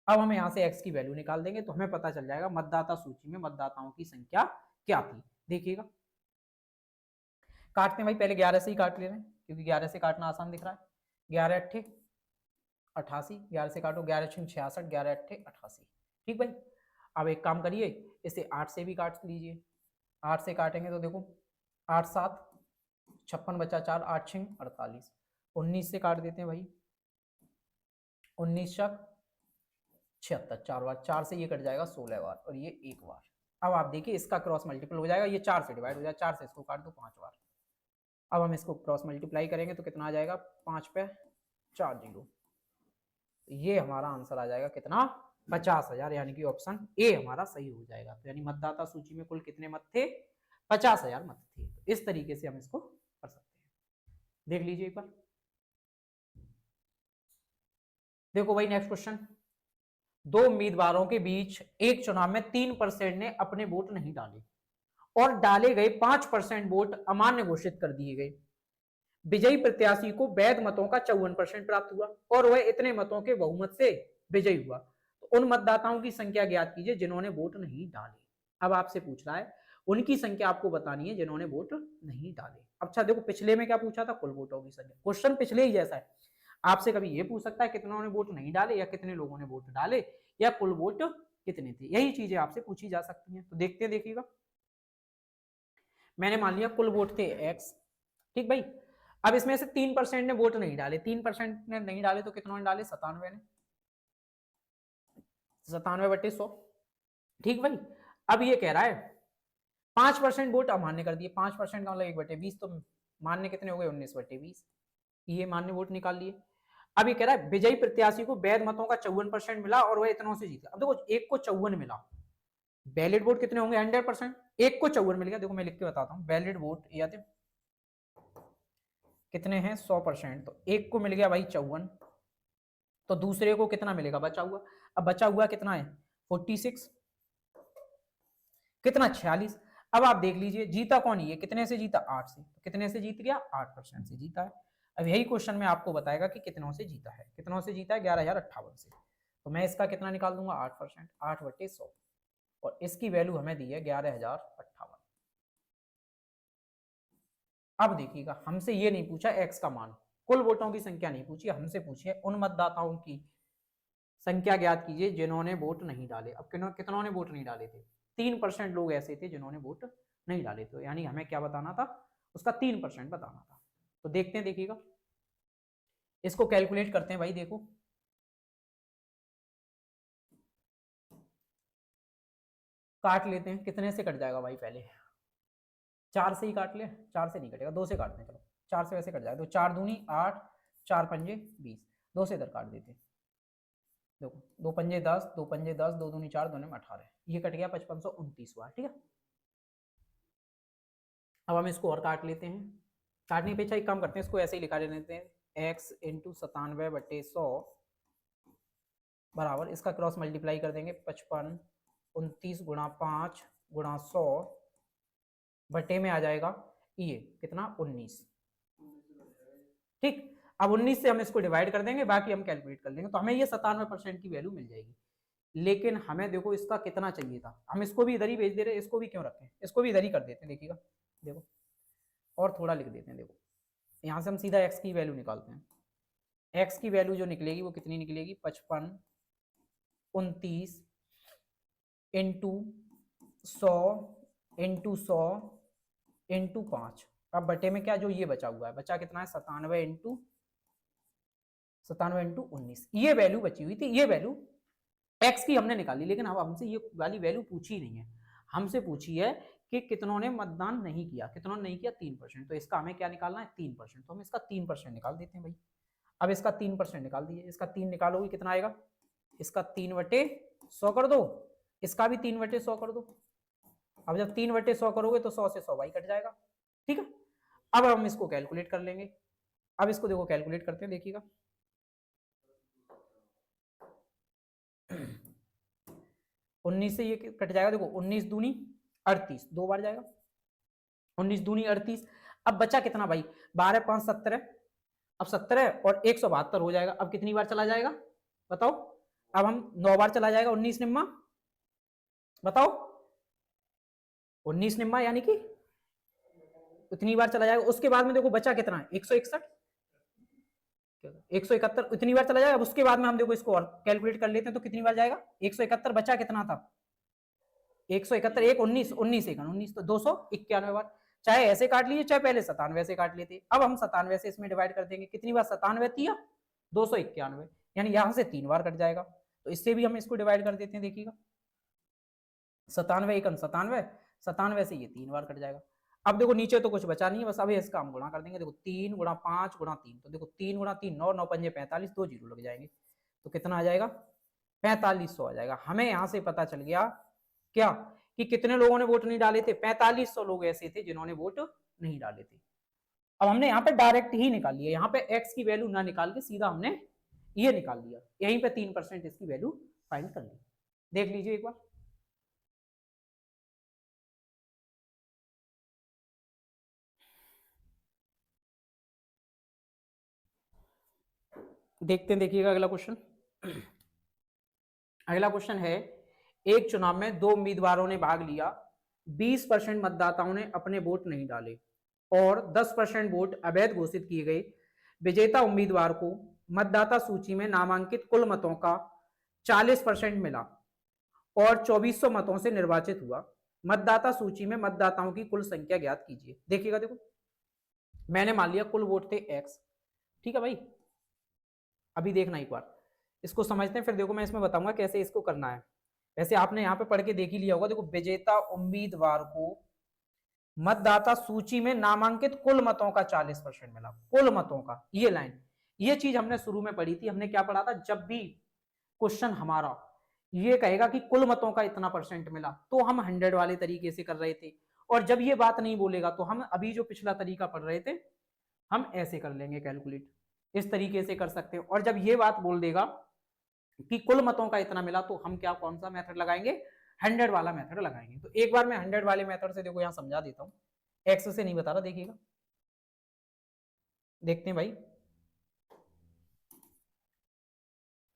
अब हम यहां से x की वैल्यू निकाल देंगे तो हमें पता चल जाएगा मतदाता सूची में मतदाताओं की संख्या क्या थी। देखिएगा काटते हैं भाई, पहले 11 से ही काट ले रहे हैं क्योंकि 11 से काटना आसान दिख रहा है। 11 8 88, 11 से काटो, 11 6 66, 11 8 88। ठीक भाई, अब एक काम करिए, इसे 8 से भी काट लीजिए। 8 से काटेंगे तो देखो 8 7 56 बचा 4, 8 6 48। 19 से काट देते हैं भाई, 19 7 76, 4 बार, 4 से ये कट जाएगा 16 बार और ये 1 बार। अब आप देखिए इसका क्रॉस मल्टीपल हो जाएगा, ये 4 से डिवाइड हो जाएगा, 4 से इसको काट दो 5 बार। अब हम इसको क्रॉस मल्टीप्लाई करेंगे तो कितना आ जाएगा 5 पे 4 0, ये हमारा आंसर आ जाएगा कितना 50,000, यानी कि ऑप्शन ए हमारा सही हो जाएगा। तो यानी मतदाता सूची में कुल कितने मत थे 50,000 मत थे। तो इस तरीके से हम इसको कर सकते हैं। देख लीजिए एक बार, देखो भाई नेक्स्ट क्वेश्चन, दो उम्मीदवारों के बीच एक चुनाव में 3% ने अपने वोट नहीं डाले और डाले गए 5% वोट अमान्य घोषित कर दिए गए। विजयी प्रत्याशी को वैध मतों का 54% प्राप्त हुआ और वह इतने मतों के बहुमत से विजयी हुआ। तो उन मतदाताओं की संख्या ज्ञात कीजिए जिन्होंने वोट नहीं डाले। अब आपसे पूछ रहा है उनकी संख्या आपको बतानी है जिन्होंने वोट नहीं डाले। अच्छा देखो पिछले में क्या पूछा था, कुल वोटों की संख्या, क्वेश्चन पिछले ही जैसा है। आपसे कभी ये पूछ सकता है कितनों ने वोट नहीं डाले या कितने लोगों ने वोट डाले या कुल वोट कितने थे, यही चीजें आपसे पूछी जा सकती हैं। तो देखते हैं, देखिएगा मैंने मान लिया कुल वोट थे x, ठीक भाई। अब इसमें से 3% ने वोट नहीं डाले, 3% ने नहीं डाले तो कितनों ने डाले 97 ने, 97/100, ठीक भाई। अब ये कह रहा है 5% वोट अमान्य कर दिए, 5% का मतलब 1/20, तो मान्य कितने हो गए 19/20, ये मान्य वोट निकाल लिए। अब ये कह रहा है विजयी प्रत्याशी को वैध मतों का 54% मिला और वह इतनों से जीता। अब देखो एक को 54 मिला, वैलिड वोट कितने होंगे 100%, एक को 54 मिल गया। देखो मैं लिख के बताता हूँ, वैलिड वोट याद है कितने हैं 100%, तो एक को मिल गया भाई 54, तो दूसरे को कितना मिलेगा बचा हुआ। अब बचा हुआ कितना है 46, कितना 46। अब आप देख लीजिए जीता कौन, ये कितने से जीता 8 से, तो कितने से जीत गया 8% से जीता है। अब यही क्वेश्चन में आपको बताएगा कि कितनों से जीता है, कितनों से जीता है 11,058 से। तो मैं इसका कितना निकाल दूंगा 8%, 8/100, और इसकी वैल्यू हमें दी है 11,058। अब देखिएगा हमसे ये नहीं पूछा एक्स का मान, कुल वोटों की संख्या नहीं पूछी, हमसे पूछी है उन मतदाताओं की संख्या ज्ञात कीजिए जिन्होंने वोट नहीं डाले। अब कितनों ने वोट नहीं डाले थे, 3% लोग ऐसे थे जिन्होंने वोट नहीं डाले थे, यानी हमें क्या बताना था, उसका 3% बताना था। तो देखते हैं, देखिएगा इसको कैलकुलेट करते हैं भाई। देखो काट लेते हैं, कितने से कट जाएगा भाई, पहले 4 से ही काट ले, 4 से नहीं कटेगा, 2 से काटते हैं, चलो 4 से वैसे कट जाएगा, तो 4 दूनी 8, 4 पंजे 20, 2 से इधर काट देते हैं। देखो 2 पंजे 10, 2 पंजे 10, 2 दूनी 4, 2 में 18, ये कट गया 5529 हुआ, ठीक है। अब हम इसको और काट लेते हैं, काटने पे एक काम करते हैं, इसको ऐसे ही लिखा लेते हैं, x इंटू 97/100 बराबर, इसका क्रॉस मल्टीप्लाई कर देंगे 55 29 गुणा 5 गुणा 100 बटे में आ जाएगा ये कितना 19, ठीक। अब 19 से हम इसको डिवाइड कर देंगे, बाकी हम कैलकुलेट कर लेंगे, तो हमें ये 97% की वैल्यू मिल जाएगी। लेकिन हमें देखो इसका कितना चाहिए था, हम इसको भी इधर ही भेज दे रहे हैं, इसको भी क्यों रखें, इसको भी इधर ही कर देते हैं, देखिएगा देखो और थोड़ा लिख देते हैं। देखो यहाँ से हम सीधा x की वैल्यू निकालते हैं, x की वैल्यू जो निकलेगी वो कितनी निकलेगी, 55 29 इंटू 100 इंटू 100 इंटू 5, अब बटे में क्या जो ये बचा हुआ है, बचा कितना है 97 इंटू 19, ये वैल्यू बची हुई थी, ये वैल्यू x की हमने निकाली। लेकिन अब हमसे ये वाली वैल्यू पूछी नहीं है, हमसे पूछी है कि कितनों ने मतदान नहीं किया, कितनों ने नहीं किया 3%, तो इसका हमें क्या निकालना है 3%, तो हम इसका 3% निकाल देते हैं भाई। अब इसका 3% निकाल दीजिए, इसका 3 निकालोगे कितना आएगा, इसका 3/100 कर दो, इसका भी 3/100 कर दो। अब जब 3/100 करोगे तो 100 से 100 भाई कट जाएगा, ठीक है। अब हम इसको कैलकुलेट कर लेंगे, अब इसको देखो कैलकुलेट करते हैं, देखिएगा 19 से ये कट जाएगा, देखो 19 दूनी 38, 2 बार जाएगा, 19 दूनी 38। अब बचा कितना भाई, 12 5 17, अब 17 और 172 हो जाएगा। अब कितनी बार चला जाएगा बताओ, अब हम 9 बार चला जाएगा, 19 निम्मा बताओ, 19 निम्मा यानी कि इतनी बार चला जाएगा। उसके बाद में देखो बचा कितना है 161, 171 इतनी बार चला जाएगा। अब उसके बाद में हम देखो इसको और कैलकुलेट कर लेते हैं, तो कितनी बार जाएगा, 171 बचा कितना था 171, 1 19 19 1 19, तो 291 बार। चाहे ऐसे काट लीजिए, चाहे पहले 97 से काट लेते। अब हम 97 से इसमें डिवाइड कर देंगे, कितनी बार 97 तिया 291, यानी यहां से 3 बार कट जाएगा, तो इससे भी हम इसको डिवाइड कर देते हैं, देखिएगा 97 1 97, 97 से ये 3 बार कट जाएगा। अब देखो नीचे तो कुछ बचा नहीं है, बस अभी इसका हम गुणा कर देंगे, देखो 3 गुणा 5 गुणा 3, तो देखो 3 गुणा 3 9, 9 पंजे 45, 2 जीरो लग जाएंगे, तो कितना आ जाएगा 4500 आ जाएगा। हमें यहां से पता चल गया क्या कि कितने लोगों ने वोट नहीं डाले थे, 4500 लोग ऐसे थे जिन्होंने वोट नहीं डाले थे। अब हमने यहाँ पे डायरेक्ट ही निकाल लिया, यहाँ पे x की वैल्यू ना निकाल के सीधा हमने ये निकाल लिया, यहीं पे 3% इसकी वैल्यू फाइंड कर ली। देख लीजिए एक बार, देखते हैं, देखिएगा अगला क्वेश्चन। अगला क्वेश्चन है, एक चुनाव में 2 उम्मीदवारों ने भाग लिया, 20% मतदाताओं ने अपने वोट नहीं डाले और 10% वोट अवैध घोषित किए गए। विजेता उम्मीदवार को मतदाता सूची में नामांकित कुल मतों का 40% मिला और 2400 मतों से निर्वाचित हुआ। मतदाता सूची में मतदाताओं की कुल संख्या ज्ञात कीजिए। देखिएगा, देखो मैंने मान लिया कुल वोट थे x, ठीक है भाई। अभी देखना एक बार, इसको समझते हैं, फिर देखो मैं इसमें बताऊंगा कैसे इसको करना है। वैसे आपने यहाँ पे पढ़ के देख ही लिया होगा, देखो विजेता उम्मीदवार को मतदाता सूची में नामांकित कुल मतों का 40% मिला, कुल मतों का, ये लाइन, ये चीज हमने शुरू में पढ़ी थी। हमने क्या पढ़ा था, जब भी क्वेश्चन हमारा ये कहेगा कि कुल मतों का इतना परसेंट मिला, तो हम 100 वाले तरीके से कर रहे थे, और जब ये बात नहीं बोलेगा तो हम अभी जो पिछला तरीका पढ़ रहे थे हम ऐसे कर लेंगे कैलकुलेट, इस तरीके से कर सकते हैं। और जब ये बात बोल देगा कि कुल मतों का इतना मिला, तो हम क्या कौन सा मेथड लगाएंगे, 100 वाला मेथड लगाएंगे। तो एक बार मैं 100 वाले मेथड से देखो यहां समझा देता हूं, एक्स से नहीं बता रहा, देखिएगा देखते हैं भाई।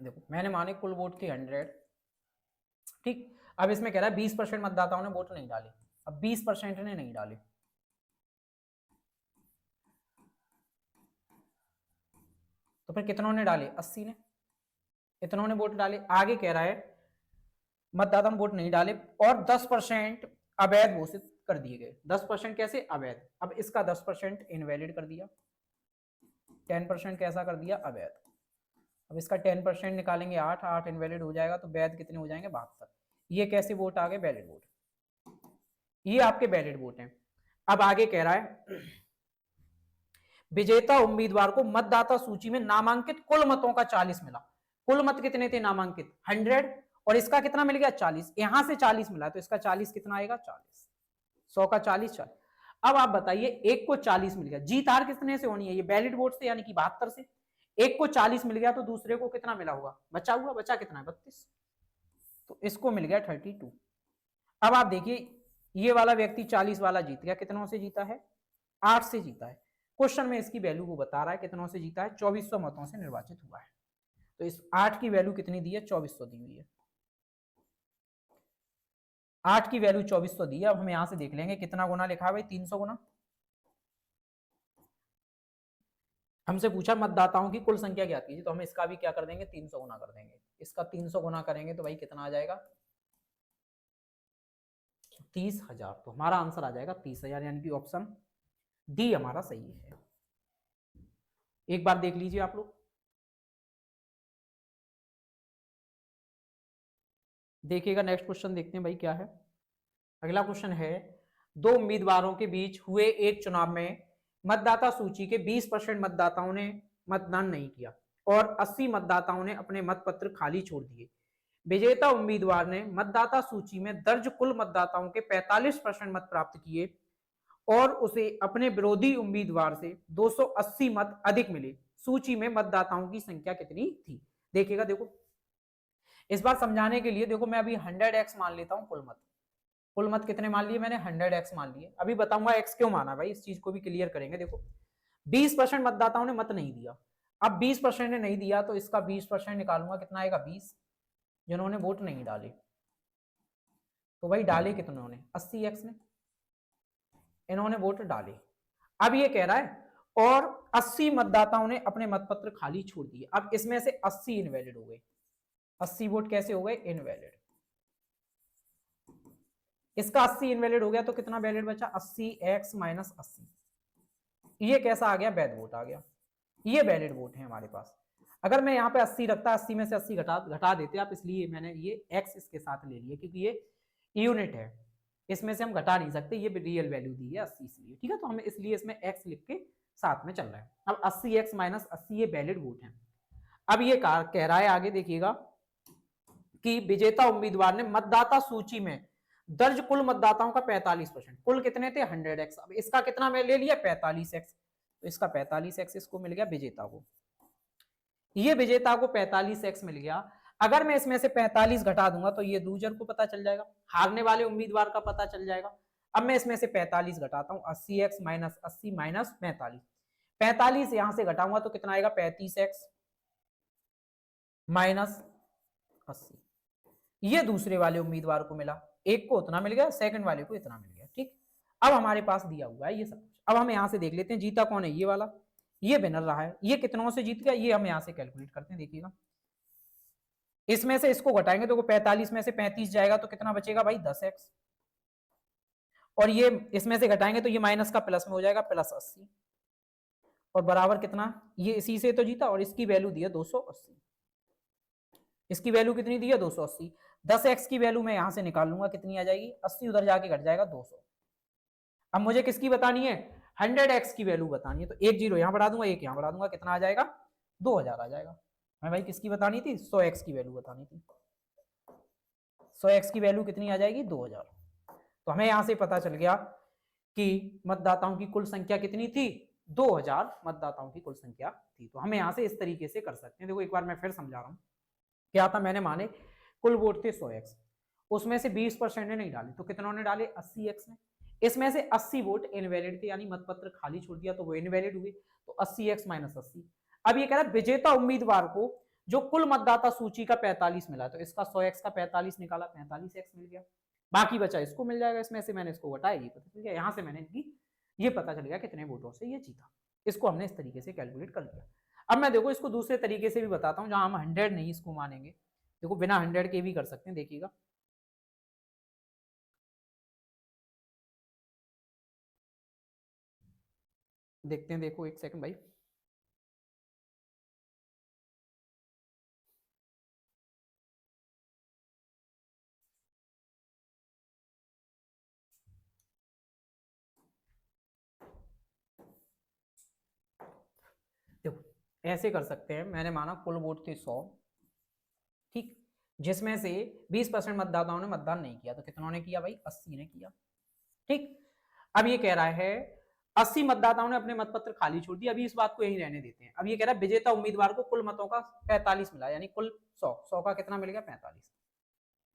देखो मैंने माने कुल वोट थे 100, ठीक। अब इसमें कह रहा है 20% मतदाताओं ने वोट नहीं डाले। अब 20% ने नहीं डाले, तो फिर कितनों ने डाले? 80 ने। इतनों ने वोट डाले। आगे कह रहा है मतदाता ने वोट नहीं डाले और 10% अवैध घोषित कर दिए गए। 10% कैसे? अवैध। अब इसका 10% इनवैलिड कर दिया, 10% कैसा कर दिया? अवैध। अब इसका 10% निकालेंगे 8, 8 इनवैलिड हो जाएगा, तो वैध कितने हो जाएंगे? 72। ये कैसे वोट आ गए? Valid vote. ये आपके वैलिड वोट हैं। अब आगे कह रहा है विजेता उम्मीदवार को मतदाता सूची में नामांकित कुल मतों का 40 मिला। कुल मत कितने थे नामांकित? 100, और इसका कितना मिल गया? 40। यहां से 40 मिला तो इसका 40 कितना आएगा? 40। 100 का 40, 40। अब आप बताइए, एक को 40 मिल गया, जीत हार कितने से होनी है? ये वैलिड वोट से, यानी कि 72 से। एक को 40 मिल गया तो दूसरे को कितना मिला होगा? बचा हुआ, बचा कितना है? 32। तो इसको मिल गया 32। अब आप देखिए, ये वाला व्यक्ति 40 वाला जीत गया। कितनों से जीता है? 8 से जीता है। क्वेश्चन में इसकी वैल्यू को बता रहा है कितनों से जीता है? 2400 मतों से निर्वाचित हुआ है। तो इस 8 की वैल्यू कितनी दी है? 2400 दी हुई है। 8 की वैल्यू 2400 दी है। अब हम यहां से देख लेंगे कितना गुना लिखा है भाई? 300 गुना। हमसे पूछा मतदाताओं की कुल संख्या क्या कीजिए, तो हम इसका भी क्या कर देंगे? 300 गुना कर देंगे। इसका 300 गुना करेंगे तो भाई कितना आ जाएगा? 30,000। तो हमारा आंसर आ जाएगा 30,000, यानी कि ऑप्शन डी हमारा सही है। एक बार देख लीजिए आप लोग। देखिएगा नेक्स्ट क्वेश्चन देखते हैं भाई क्या है। अगला क्वेश्चन है, दो उम्मीदवारों के बीच हुए एक चुनाव में मतदाता सूची के 20% मतदाताओं ने मतदान नहीं किया और 80 मतदाताओं ने अपने मतपत्र खाली छोड़ दिए। विजेता उम्मीदवार ने मतदाता सूची में दर्ज कुल मतदाताओं के 45% मत प्राप्त किए और उसे अपने विरोधी उम्मीदवार से 280 मत अधिक मिले। सूची में मतदाताओं की संख्या कितनी थी? देखिएगा, देखो इस बार समझाने के लिए देखो मैं अभी 100x मान लेता हूं कुल मत। कुल मत कितने मान लिए मैंने? 100x मान लिए। अभी बताऊंगा x क्यों माना भाई, इस चीज को भी क्लियर करेंगे। देखो 20% मतदाताओं ने मत नहीं दिया। अब 20% ने नहीं दिया तो इसका 20% निकालूंगा, कितना आएगा? 20। जिन्होंने वोट नहीं डाले, तो भाई डाले कितनों ने? 80x ने। इन्होंने वोट डाले। अब ये कह रहा है और 80 मतदाताओं ने अपने मतपत्र खाली छोड़ दिए। अब इसमें से 80 इनवैलिड हो गए। 80 वोट कैसे हो गए? इनवैलिड। इसका 80 इनवैलिड हो गया तो कितना वैलिड बचा? 80x minus 80। ये कैसा आ गया? वैध वोट आ गया। ये वैलिड वोट है हमारे पास। अगर मैं यहाँ पे 80 रखता, 80 में से 80 घटा देते आप, इसलिए मैंने ये x इसके साथ ले लिया क्योंकि ये यूनिट है, इसमें से हम घटा नहीं सकते, ये रियल वैल्यू दी है 80 इसलिए, ठीक है। तो हमें इसलिए इसमें x लिख के साथ में चल रहा है। अब 80x माइनस 80 ये वैलिड वोट है। अब ये कह रहा है आगे देखिएगा कि विजेता उम्मीदवार ने मतदाता सूची में दर्ज कुल मतदाताओं का 45%, कुल कितने थे? 100x। अब इसका कितना मैं ले लिया? 45x। तो इसका 45x इसको मिल गया विजेता को। ये विजेता को 45x मिल गया। अगर मैं इसमें से 45 घटा दूंगा तो ये लूजर को पता चल जाएगा, हारने वाले उम्मीदवार का पता चल जाएगा। अब मैं इसमें से 45 घटाता हूं, 80x माइनस 80 माइनस 45। 45 यहां से घटाऊंगा तो कितना आएगा? 35x minus 80। ये दूसरे वाले उम्मीदवार को मिला, एक को उतना मिल गया, सेकंड वाले को इतना मिल गया, ठीक। अब हमारे पास दिया हुआ है ये सब कुछ। अब हम यहां से देख लेते हैं जीता कौन है? ये वाला, ये विनर रहा है। ये कितनों से जीत गया? ये हम यहां से कैलकुलेट करते हैं। देखिएगा इसमें से इसको घटाएंगे तो 45 में से 35 जाएगा तो कितना बचेगा भाई? 10x। और ये इसमें से घटाएंगे तो ये माइनस का प्लस में हो जाएगा, प्लस 80। और बराबर कितना? ये इसी से तो जीता और इसकी वैल्यू दी है 280। इसकी वैल्यू कितनी दी है? 280। 10x की वैल्यू मैं यहां से निकाल लूंगा, कितनी आ जाएगी? 80 उधर जाके घट जाएगा 200। अब मुझे किसकी बतानी है? 100x की वैल्यू बतानी है। तो एक जीरो यहां बढ़ा दूंगा, एक यहां बढ़ा दूंगा, कितना आ जाएगा? 2000 आ जाएगा। मैं भाई किसकी बतानी थी? 100x की वैल्यू बतानी थी। 100x की वैल्यू कितनी आ जाएगी? 2000। तो हमें यहां से पता चल गया कि मतदाताओं की कुल संख्या कितनी थी? 2000 मतदाताओं की कुल संख्या थी। तो हमें यहां से इस तरीके से कर सकते हैं। देखो एक बार मैं फिर समझा रहा हूं। क्या था? मैंने माने कुल वोट थे 100x, उसमें से 20% ने नहीं डाले, तो कितनों ने डाले? 80x ने। इसमें से 80 वोट इनवैलिड थे, यानी मतपत्र खाली छोड़ दिया तो वो इनवैलिड हुए, तो 80x माइनस 80। अब ये कह रहा है विजेता उम्मीदवार को जो कुल मतदाता सूची का 45 मिला, तो इसका 100x का 45 निकाला, 45x मिल गया। बाकी बचा इसको मिल जाएगा, इसमें से मैंने इसको घटाया, ये पता चल गया। यहाँ से मैंने इनकी ये पता चल गया कितने वोटों से ये जीता। इसको हमने इस तरीके से कैलकुलेट कर लिया। अब मैं देखो इसको दूसरे तरीके से भी बताता हूँ, जहां हम 100 नहीं इसको मानेंगे। देखो बिना 100 के भी कर सकते हैं, देखिएगा। देखते हैं, देखो एक सेकंड भाई। देखो ऐसे कर सकते हैं, मैंने माना कुल वोट थे 100, ठीक, जिसमें से 20% मतदाताओं ने मतदान नहीं किया, तो कितनों ने किया भाई? 80 ने किया, ठीक। अब ये कह रहा है 80 मतदाताओं ने अपने मतपत्र खाली छोड़ दिया। अभी इस बात को यही रहने देते हैं। अब ये कह रहा है विजेता उम्मीदवार को कुल मतों का 45 मिला, यानी कुल 100 का कितना मिल गया? 45।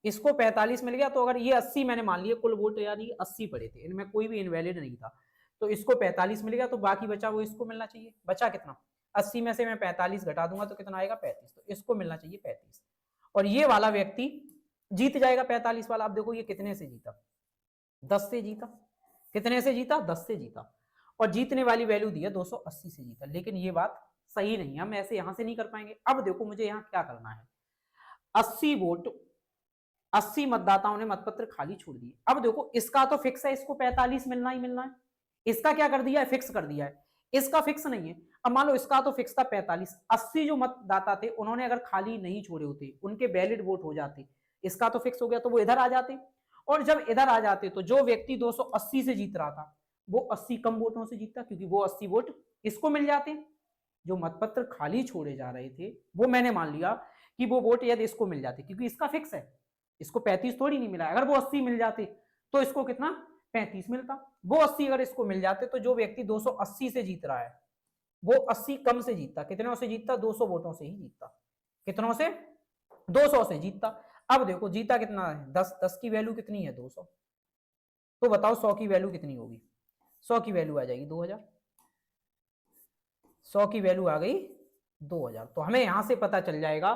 इसको 45 मिल गया, तो अगर ये 80 मैंने मान लिया कुल वोट, यानी 80 पड़े थे, इनमें कोई भी इनवैलिड नहीं था, तो इसको 45 मिल गया, तो बाकी बचा वो इसको मिलना चाहिए। बचा कितना? 80 में से मैं 45 घटा दूंगा तो कितना आएगा? 35। तो इसको मिलना चाहिए 35, और ये वाला व्यक्ति जीत जाएगा 45 वाला। आप देखो ये कितने से जीता? 10 से जीता। कितने से जीता? 10 से जीता। और जीतने वाली वैल्यू दी है 280 से जीता। लेकिन ये बात सही नहीं है, हम ऐसे यहां से नहीं कर पाएंगे। अब देखो मुझे यहाँ क्या करना है, 80 वोट, 80 मतदाताओं ने मतपत्र खाली छोड़ दिए। अब देखो इसका तो फिक्स है, इसको 45 मिलना ही मिलना है। इसका क्या कर दिया है? फिक्स कर दिया है। इसका फिक्स नहीं है। अब मान लो इसका तो फिक्स था 45, 80 जो मतदाता थे उन्होंने अगर खाली नहीं छोड़े होते, उनके वैलिड वोट हो जाते, इसका तो फिक्स हो गया, तो वो इधर आ जाते। और जब इधर आ जाते तो जो व्यक्ति 280 से जीत रहा था वो 80 कम वोटों से जीतता, क्योंकि वो 80 वोट इसको मिल जाते। जो मतपत्र खाली छोड़े जा रहे थे वो मैंने मान लिया कि वो वोट यदि इसको मिल जाते, क्योंकि इसका फिक्स है, इसको 35 थोड़ी नहीं मिला। अगर वो 80 मिल जाते तो इसको कितना? 35 मिलता। वो 80 अगर इसको मिल जाते तो जो व्यक्ति 280 से जीत रहा है वो 80 कम से जीतता। कितनों से जीतता? 200 वोटों से ही जीतता। कितनों से? 200 से जीतता। अब देखो जीता कितना है? 10। 10 की वैल्यू कितनी है? 200। तो बताओ 100 की वैल्यू कितनी होगी? 100 की वैल्यू आ जाएगी 2000। 100 की वैल्यू आ गई 2000। तो हमें यहां से पता चल जाएगा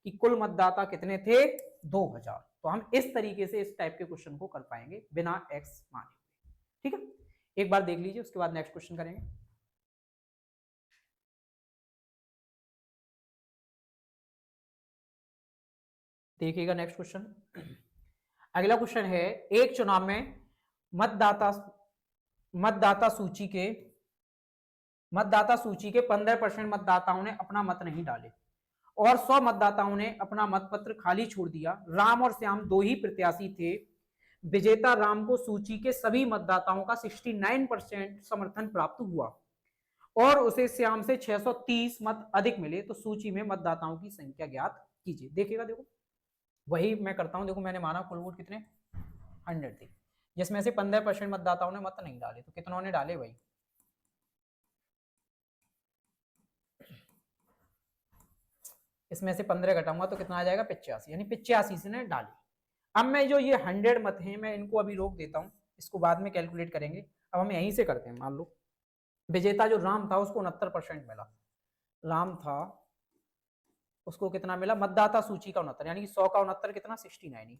कि कुल मतदाता कितने थे? 2000। तो हम इस तरीके से इस टाइप के क्वेश्चन को कर पाएंगे बिना एक्स माने। ठीक है, एक बार देख लीजिए, उसके बाद नेक्स्ट क्वेश्चन करेंगे। देखिएगा नेक्स्ट क्वेश्चन। अगला क्वेश्चन है, एक चुनाव में मतदाता मतदाता सूची के 15% मतदाताओं ने अपना मत नहीं डाले और 100 मतदाताओं ने अपना मतपत्र खाली छोड़ दिया। राम और श्याम दो ही प्रत्याशी थे। विजेता राम को सूची के सभी मतदाताओं का 69% समर्थन प्राप्त हुआ और उसे श्याम से 630 मत अधिक मिले, तो सूची में मतदाताओं की संख्या ज्ञात कीजिए। देखिएगा, देखो वही मैं करता हूं। देखो मैंने माना कुल वोट कितने? 100 थे, जिसमें से 15% मतदाताओं ने मत नहीं डाले, तो कितनों ने डाले भाई? इसमें से 15 घटाऊंगा तो कितना आ जाएगा? 85, यानी 85 से ने डाले। अब मैं जो ये 100 मत हैं मैं इनको अभी रोक देता हूं, इसको बाद में कैलकुलेट करेंगे। अब हम यहीं से करते हैं। मान लो विजेता जो राम था उसको 69% मिला। राम था, उसको कितना मिला? मतदाता सूची का 69, यानी कि 100 का 69 कितना? 69।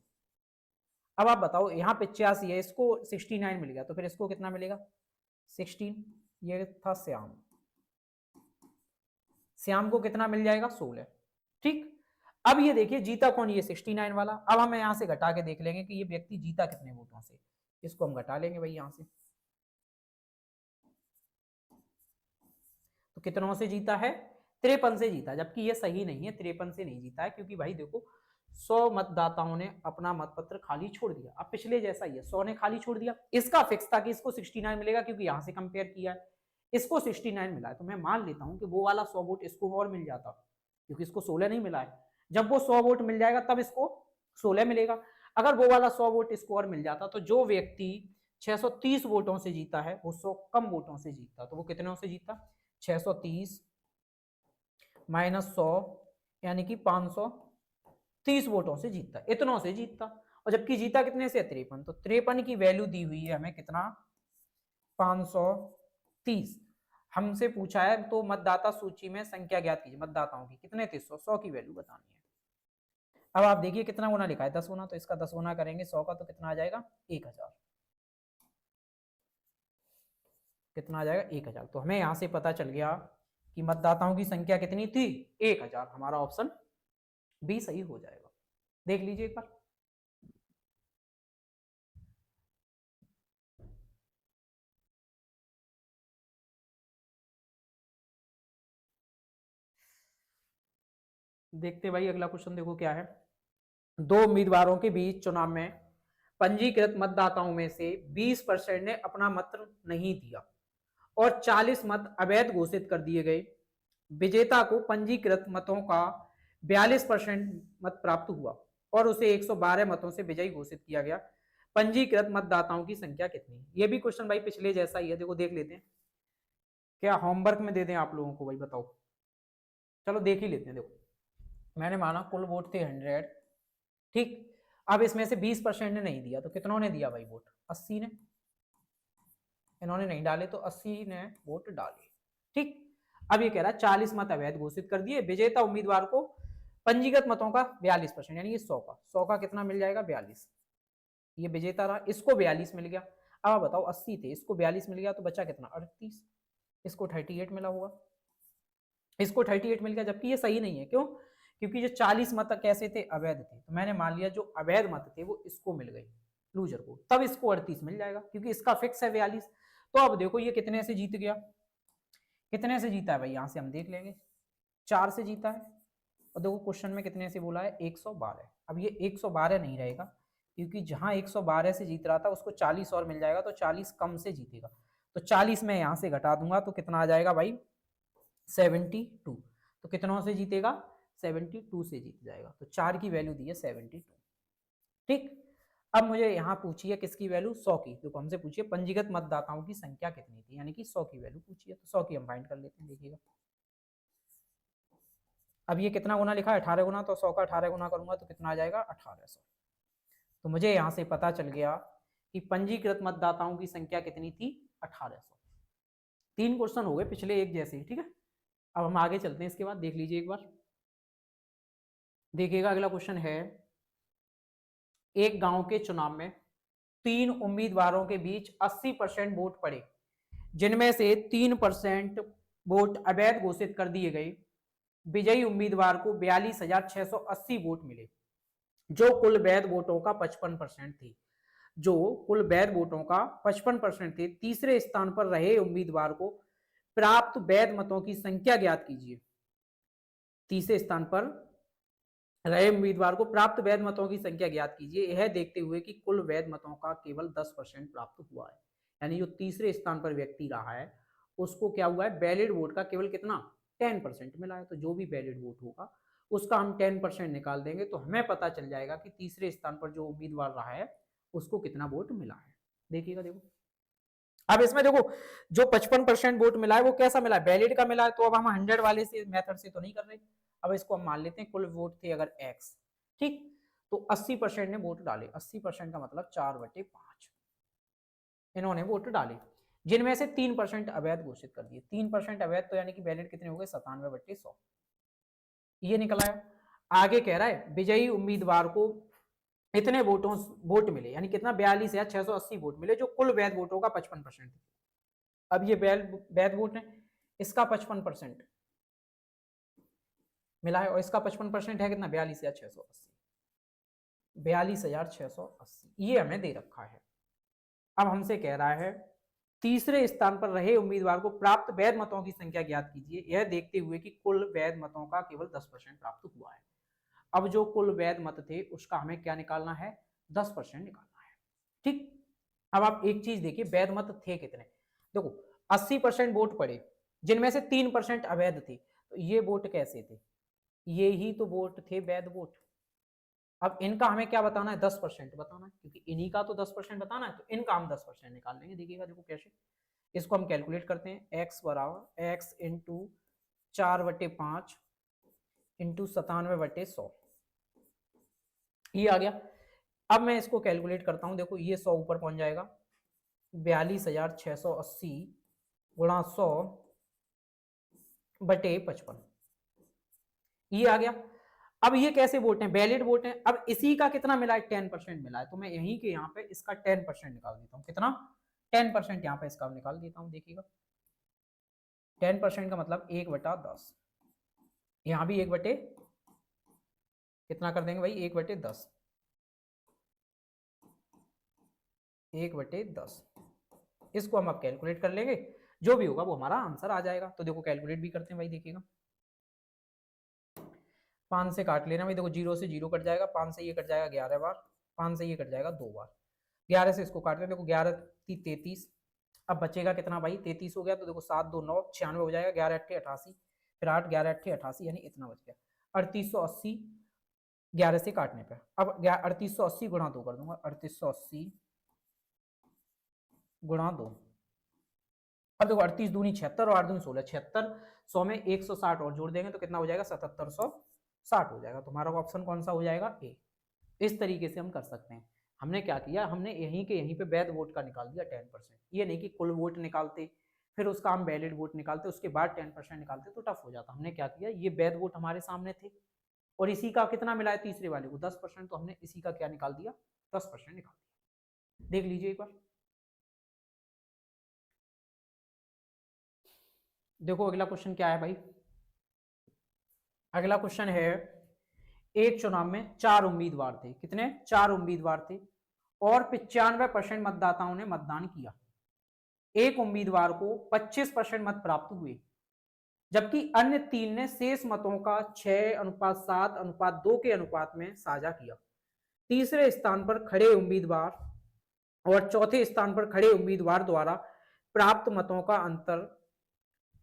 अब आप बताओ, यहाँ 85 है, इसको 69 मिल गया, तो फिर इसको कितना मिलेगा? 16। ये था श्याम, श्याम को कितना मिल जाएगा? 16। ठीक। अब ये देखिए जीता कौन? ये 69 वाला। अब हम यहां से घटा के देख लेंगे कि ये व्यक्ति जीता कितने वोटों से। इसको हम घटा लेंगे भाई यहां से, तो कितनों से जीता है? 53 से जीता, जबकि ये सही नहीं है, 53 से नहीं जीता है, क्योंकि भाई देखो 100 मतदाताओं ने अपना मतपत्र खाली छोड़ दिया। अब पिछले जैसा ही है, 100 ने खाली छोड़ दिया। इसका फिक्स था कि इसको 69 मिलेगा, क्योंकि यहां से कंपेयर किया है, इसको 69 मिला है, तो मैं मान लेता हूं कि वो वाला 100 वोट इसको और मिल जाता, क्योंकि इसको 16 नहीं मिला है। जब वो 100 वोट मिल जाएगा तब इसको 16 मिलेगा। अगर वो वाला 100 वोट इसको और मिल जाता तो जो व्यक्ति 630 वोटों से जीता है वो 100 कम वोटों से जीता, तो वो कितनों से जीता? 630 माइनस 100, यानी कि 530 वोटों से जीतता, इतनों से जीतता। और जबकि जीता कितने से? 53। तो 53 की वैल्यू दी हुई है हमें कितना? 530। हमसे पूछा है तो मतदाता सूची में संख्या ज्ञात कीजिए, मतदाताओं की कितने थे, 100 की वैल्यू बतानी है। अब आप देखिए कितना गुना लिखा है, 10 गुना, तो इसका 10 गुना करेंगे 100 का तो कितना आ जाएगा 1000, कितना आ जाएगा 1000। तो हमें यहां से पता चल गया कि मतदाताओं की संख्या कितनी थी 1000, हमारा ऑप्शन बी सही हो जाएगा। देख लीजिए एक बार। देखते भाई अगला क्वेश्चन देखो क्या है। दो उम्मीदवारों के बीच चुनाव में पंजीकृत मतदाताओं में से 20% ने अपना मत नहीं दिया और 40 मत अवैध घोषित कर दिए गए। विजेता को पंजीकृत मतों का 42% मत प्राप्त हुआ और उसे 112 मतों से विजयी घोषित किया गया। पंजीकृत मतदाताओं की संख्या कितनी? ये भी क्वेश्चन भाई पिछले जैसा ही है, देखो देख लेते हैं। क्या होमवर्क में दे दें आप लोगों को भाई, बताओ। चलो देख ही लेते हैं। देखो मैंने माना कुल वोट थे 100, ठीक। अब इसमें से 20% ने नहीं दिया, तो कितनों ने दिया भाई वोट? 80 ने। इन्होंने नहीं डाले तो 80 ने वोट डाले, ठीक। अब ये कह रहा है 40 मत अवैध घोषित कर दिए। विजेता उम्मीदवार को पंजीकृत मतों का 42%, यानी ये 100 का कितना मिल जाएगा 42। ये विजेता रहा, इसको 42 मिल गया। अब आप बताओ 80 थे, इसको 42 मिल गया तो बचा कितना 38। इसको 38 मिला होगा, इसको 38 मिल गया, जबकि ये सही नहीं है। क्यों? क्योंकि जो 40 मत कैसे थे अवैध थे, तो मैंने मान लिया जो अवैध मत थे वो इसको मिल गए लूजर को, तब इसको 38 मिल जाएगा क्योंकि इसका फिक्स है 42। तो अब देखो ये कितने से जीत गया, कितने से जीता है भाई, यहां से हम देख लेंगे 4 से जीता है। और देखो क्वेश्चन में कितने से बोला है 112। अब ये 112 नहीं रहेगा क्योंकि जहां 112 से जीत रहा था उसको 40 और मिल जाएगा, तो 40 कम से जीतेगा। तो 40 में यहां से घटा दूंगा तो कितना आ जाएगा भाई 72। तो कितनों से जीतेगा 72 से जीत जाएगा। तो 4 की वैल्यू दी है 72, ठीक। अब मुझे यहाँ पूछिए किसकी वैल्यू 100 की, तो हमसे पूछिए पंजीकृत मतदाताओं की संख्या कितनी थी, यानी कि 100 की वैल्यू पूछिए। तो 100 की हम फाइंड कर लेते हैं, देखिएगा। अब ये कितना गुना लिखा है 18 गुना, तो 100 का 18 गुना करूंगा तो कितना आ जाएगा 1800। तो मुझे यहाँ से पता चल गया कि पंजीकृत मतदाताओं की संख्या कितनी थी 1800। 3 क्वेश्चन हो गए पिछले एक जैसे ही, ठीक है। अब हम आगे चलते हैं, इसके बाद देख लीजिए एक बार। देखिएगा अगला क्वेश्चन है, एक गांव के चुनाव में 3 उम्मीदवारों के बीच 80% वोट पड़े, जिनमें से 3% वोट अवैध घोषित कर दिए गए। विजयी उम्मीदवार को 42,680 वोट मिले, जो कुल वैध वोटों का 55% थी, जो कुल वैध वोटों का 55% थे। तीसरे स्थान पर रहे उम्मीदवार को प्राप्त वैध मतों की संख्या ज्ञात कीजिए। तीसरे स्थान पर रहे उम्मीदवार को प्राप्त वैध मतों की संख्या ज्ञात कीजिए, यह देखते हुए कि कुल वैध मतों का केवल 10% प्राप्त हुआ है। यानी जो तीसरे स्थान पर व्यक्ति रहा है उसको क्या हुआ है, वैलिड वोट का केवल कितना 10% मिला है। तो जो भी वैलिड वोट होगा उसका हम 10% निकाल देंगे, तो हमें पता चल जाएगा कि तीसरे स्थान पर जो उम्मीदवार रहा है उसको कितना वोट मिला है। देखिएगा, देखो अब इसमें देखो जो 55% वोट मिला है वो कैसा मिला है, वैलिड का मिला है। तो अब हम 100 वाले से मेथड से तो नहीं कर रहे। अब इसको हम मान लेते हैं कुल वोट थे अगर x, ठीक। तो 80% ने वोट डाले, 80% का मतलब 4/5 इन्होंने वोट डाले, जिनमें से 3% अवैध घोषित कर दिए। 3% अवैध, तो यानी कि वैलिड कितने हो गए 97/100, ये निकला है। आगे कह रहा है विजयी उम्मीदवार को इतने वोट मिले, यानी कितना 42,680 वोट मिले, जो कुल वैध वोटों का 55% है। अब ये वैध वोट है, इसका 55% मिला है और इसका 55% है कितना 42,680, 42,680 ये हमें दे रखा है। अब हमसे कह रहा है तीसरे स्थान पर रहे उम्मीदवार को प्राप्त वैध मतों की संख्या ज्ञात कीजिए, यह देखते हुए कि कुल वैध मतों का केवल 10% प्राप्त हुआ है। अब जो कुल वैध मत थे उसका हमें क्या निकालना है 10% निकालना है, ठीक। अब आप एक चीज देखिए वैध मत थे कितने, देखो 80% वोट पड़े, जिनमें से 3% अवैध थे। तो ये वोट कैसे थे, ये ही तो वोट थे वैध वोट। अब इनका हमें क्या बताना है 10% बताना है, क्योंकि इन्हीं का तो 10% बताना है, तो इनका हम 10% निकाल लेंगे। देखिएगा देखो कैसे, इसको हम कैलकुलेट करते हैं। x बराबर x इंटू 4/5 इंटू 97/100, ये आ गया। अब मैं इसको कैलकुलेट करता हूं, देखो ये 100 ऊपर पहुंच जाएगा, 42,680 गुणा 100 बटे 55, ये आ गया। अब ये कैसे वोट हैं, वैलिड वोट हैं। अब इसी का कितना मिला है, 10% मिला है, तो मैं यहीं के यहाँ पे इसका 10% निकाल देता हूँ। कितना, 10% यहाँ पे इसका निकाल देता हूँ। देखिएगा 10% का मतलब 1/10, यहाँ भी 1 बटे कितना कर देंगे भाई, 1/10, 1/10। इसको हम अब कैलकुलेट कर लेंगे, जो भी होगा वो हमारा आंसर आ जाएगा। तो देखो कैलकुलेट भी करते हैं भाई, देखिएगा 5 से काट लेना भाई, देखो 0 से 0 कट जाएगा, 5 से ये कट जाएगा 11 बार, 5 से ये कट जाएगा 2 बार, 11 से इसको काट लें, देखो 11 × 33, अब बचेगा कितना भाई, 33 हो गया, तो देखो 7 2 9 96 हो जाएगा, 11 8 88, फिर 8 11 8 88, यानी इतना बच गया 3880 11 से काटने पे। अब 3880 गुणा 2 कर दूंगा, 3880 गुणा 2। अब देखो 38 दूनी 76 और 8 दूनी 16, 76, 100 में 160 और जोड़ देंगे तो कितना हो जाएगा, 7760 हो जाएगा। तुम्हारा ऑप्शन कौन सा हो जाएगा, ए। इस तरीके से हम कर सकते हैं। हमने क्या किया, हमने यहीं के यहीं पे वैध वोट का निकाल दिया 10%। ये नहीं कि कुल वोट निकालते फिर उसका हम वैलिड वोट निकालते उसके बाद 10% निकालते तो टफ हो जाता। हमने क्या किया, ये वैध वोट हमारे सामने थे और इसी का कितना मिला है, तीसरे वाले को 10%, तो हमने इसी का क्या निकाल दिया, 10% निकाल दिया। देख लीजिए एक बार, देखो अगला क्वेश्चन क्या है भाई। अगला क्वेश्चन है, एक चुनाव में 4 उम्मीदवार थे, कितने, 4 उम्मीदवार थे और 95% मतदाताओं ने मतदान किया। एक उम्मीदवार को 25% मत प्राप्त हुए, जबकि अन्य 3 ने शेष मतों का 6:7:2 के अनुपात में साझा किया। तीसरे स्थान पर खड़े उम्मीदवार और चौथे स्थान पर खड़े उम्मीदवार द्वारा प्राप्त मतों का अंतर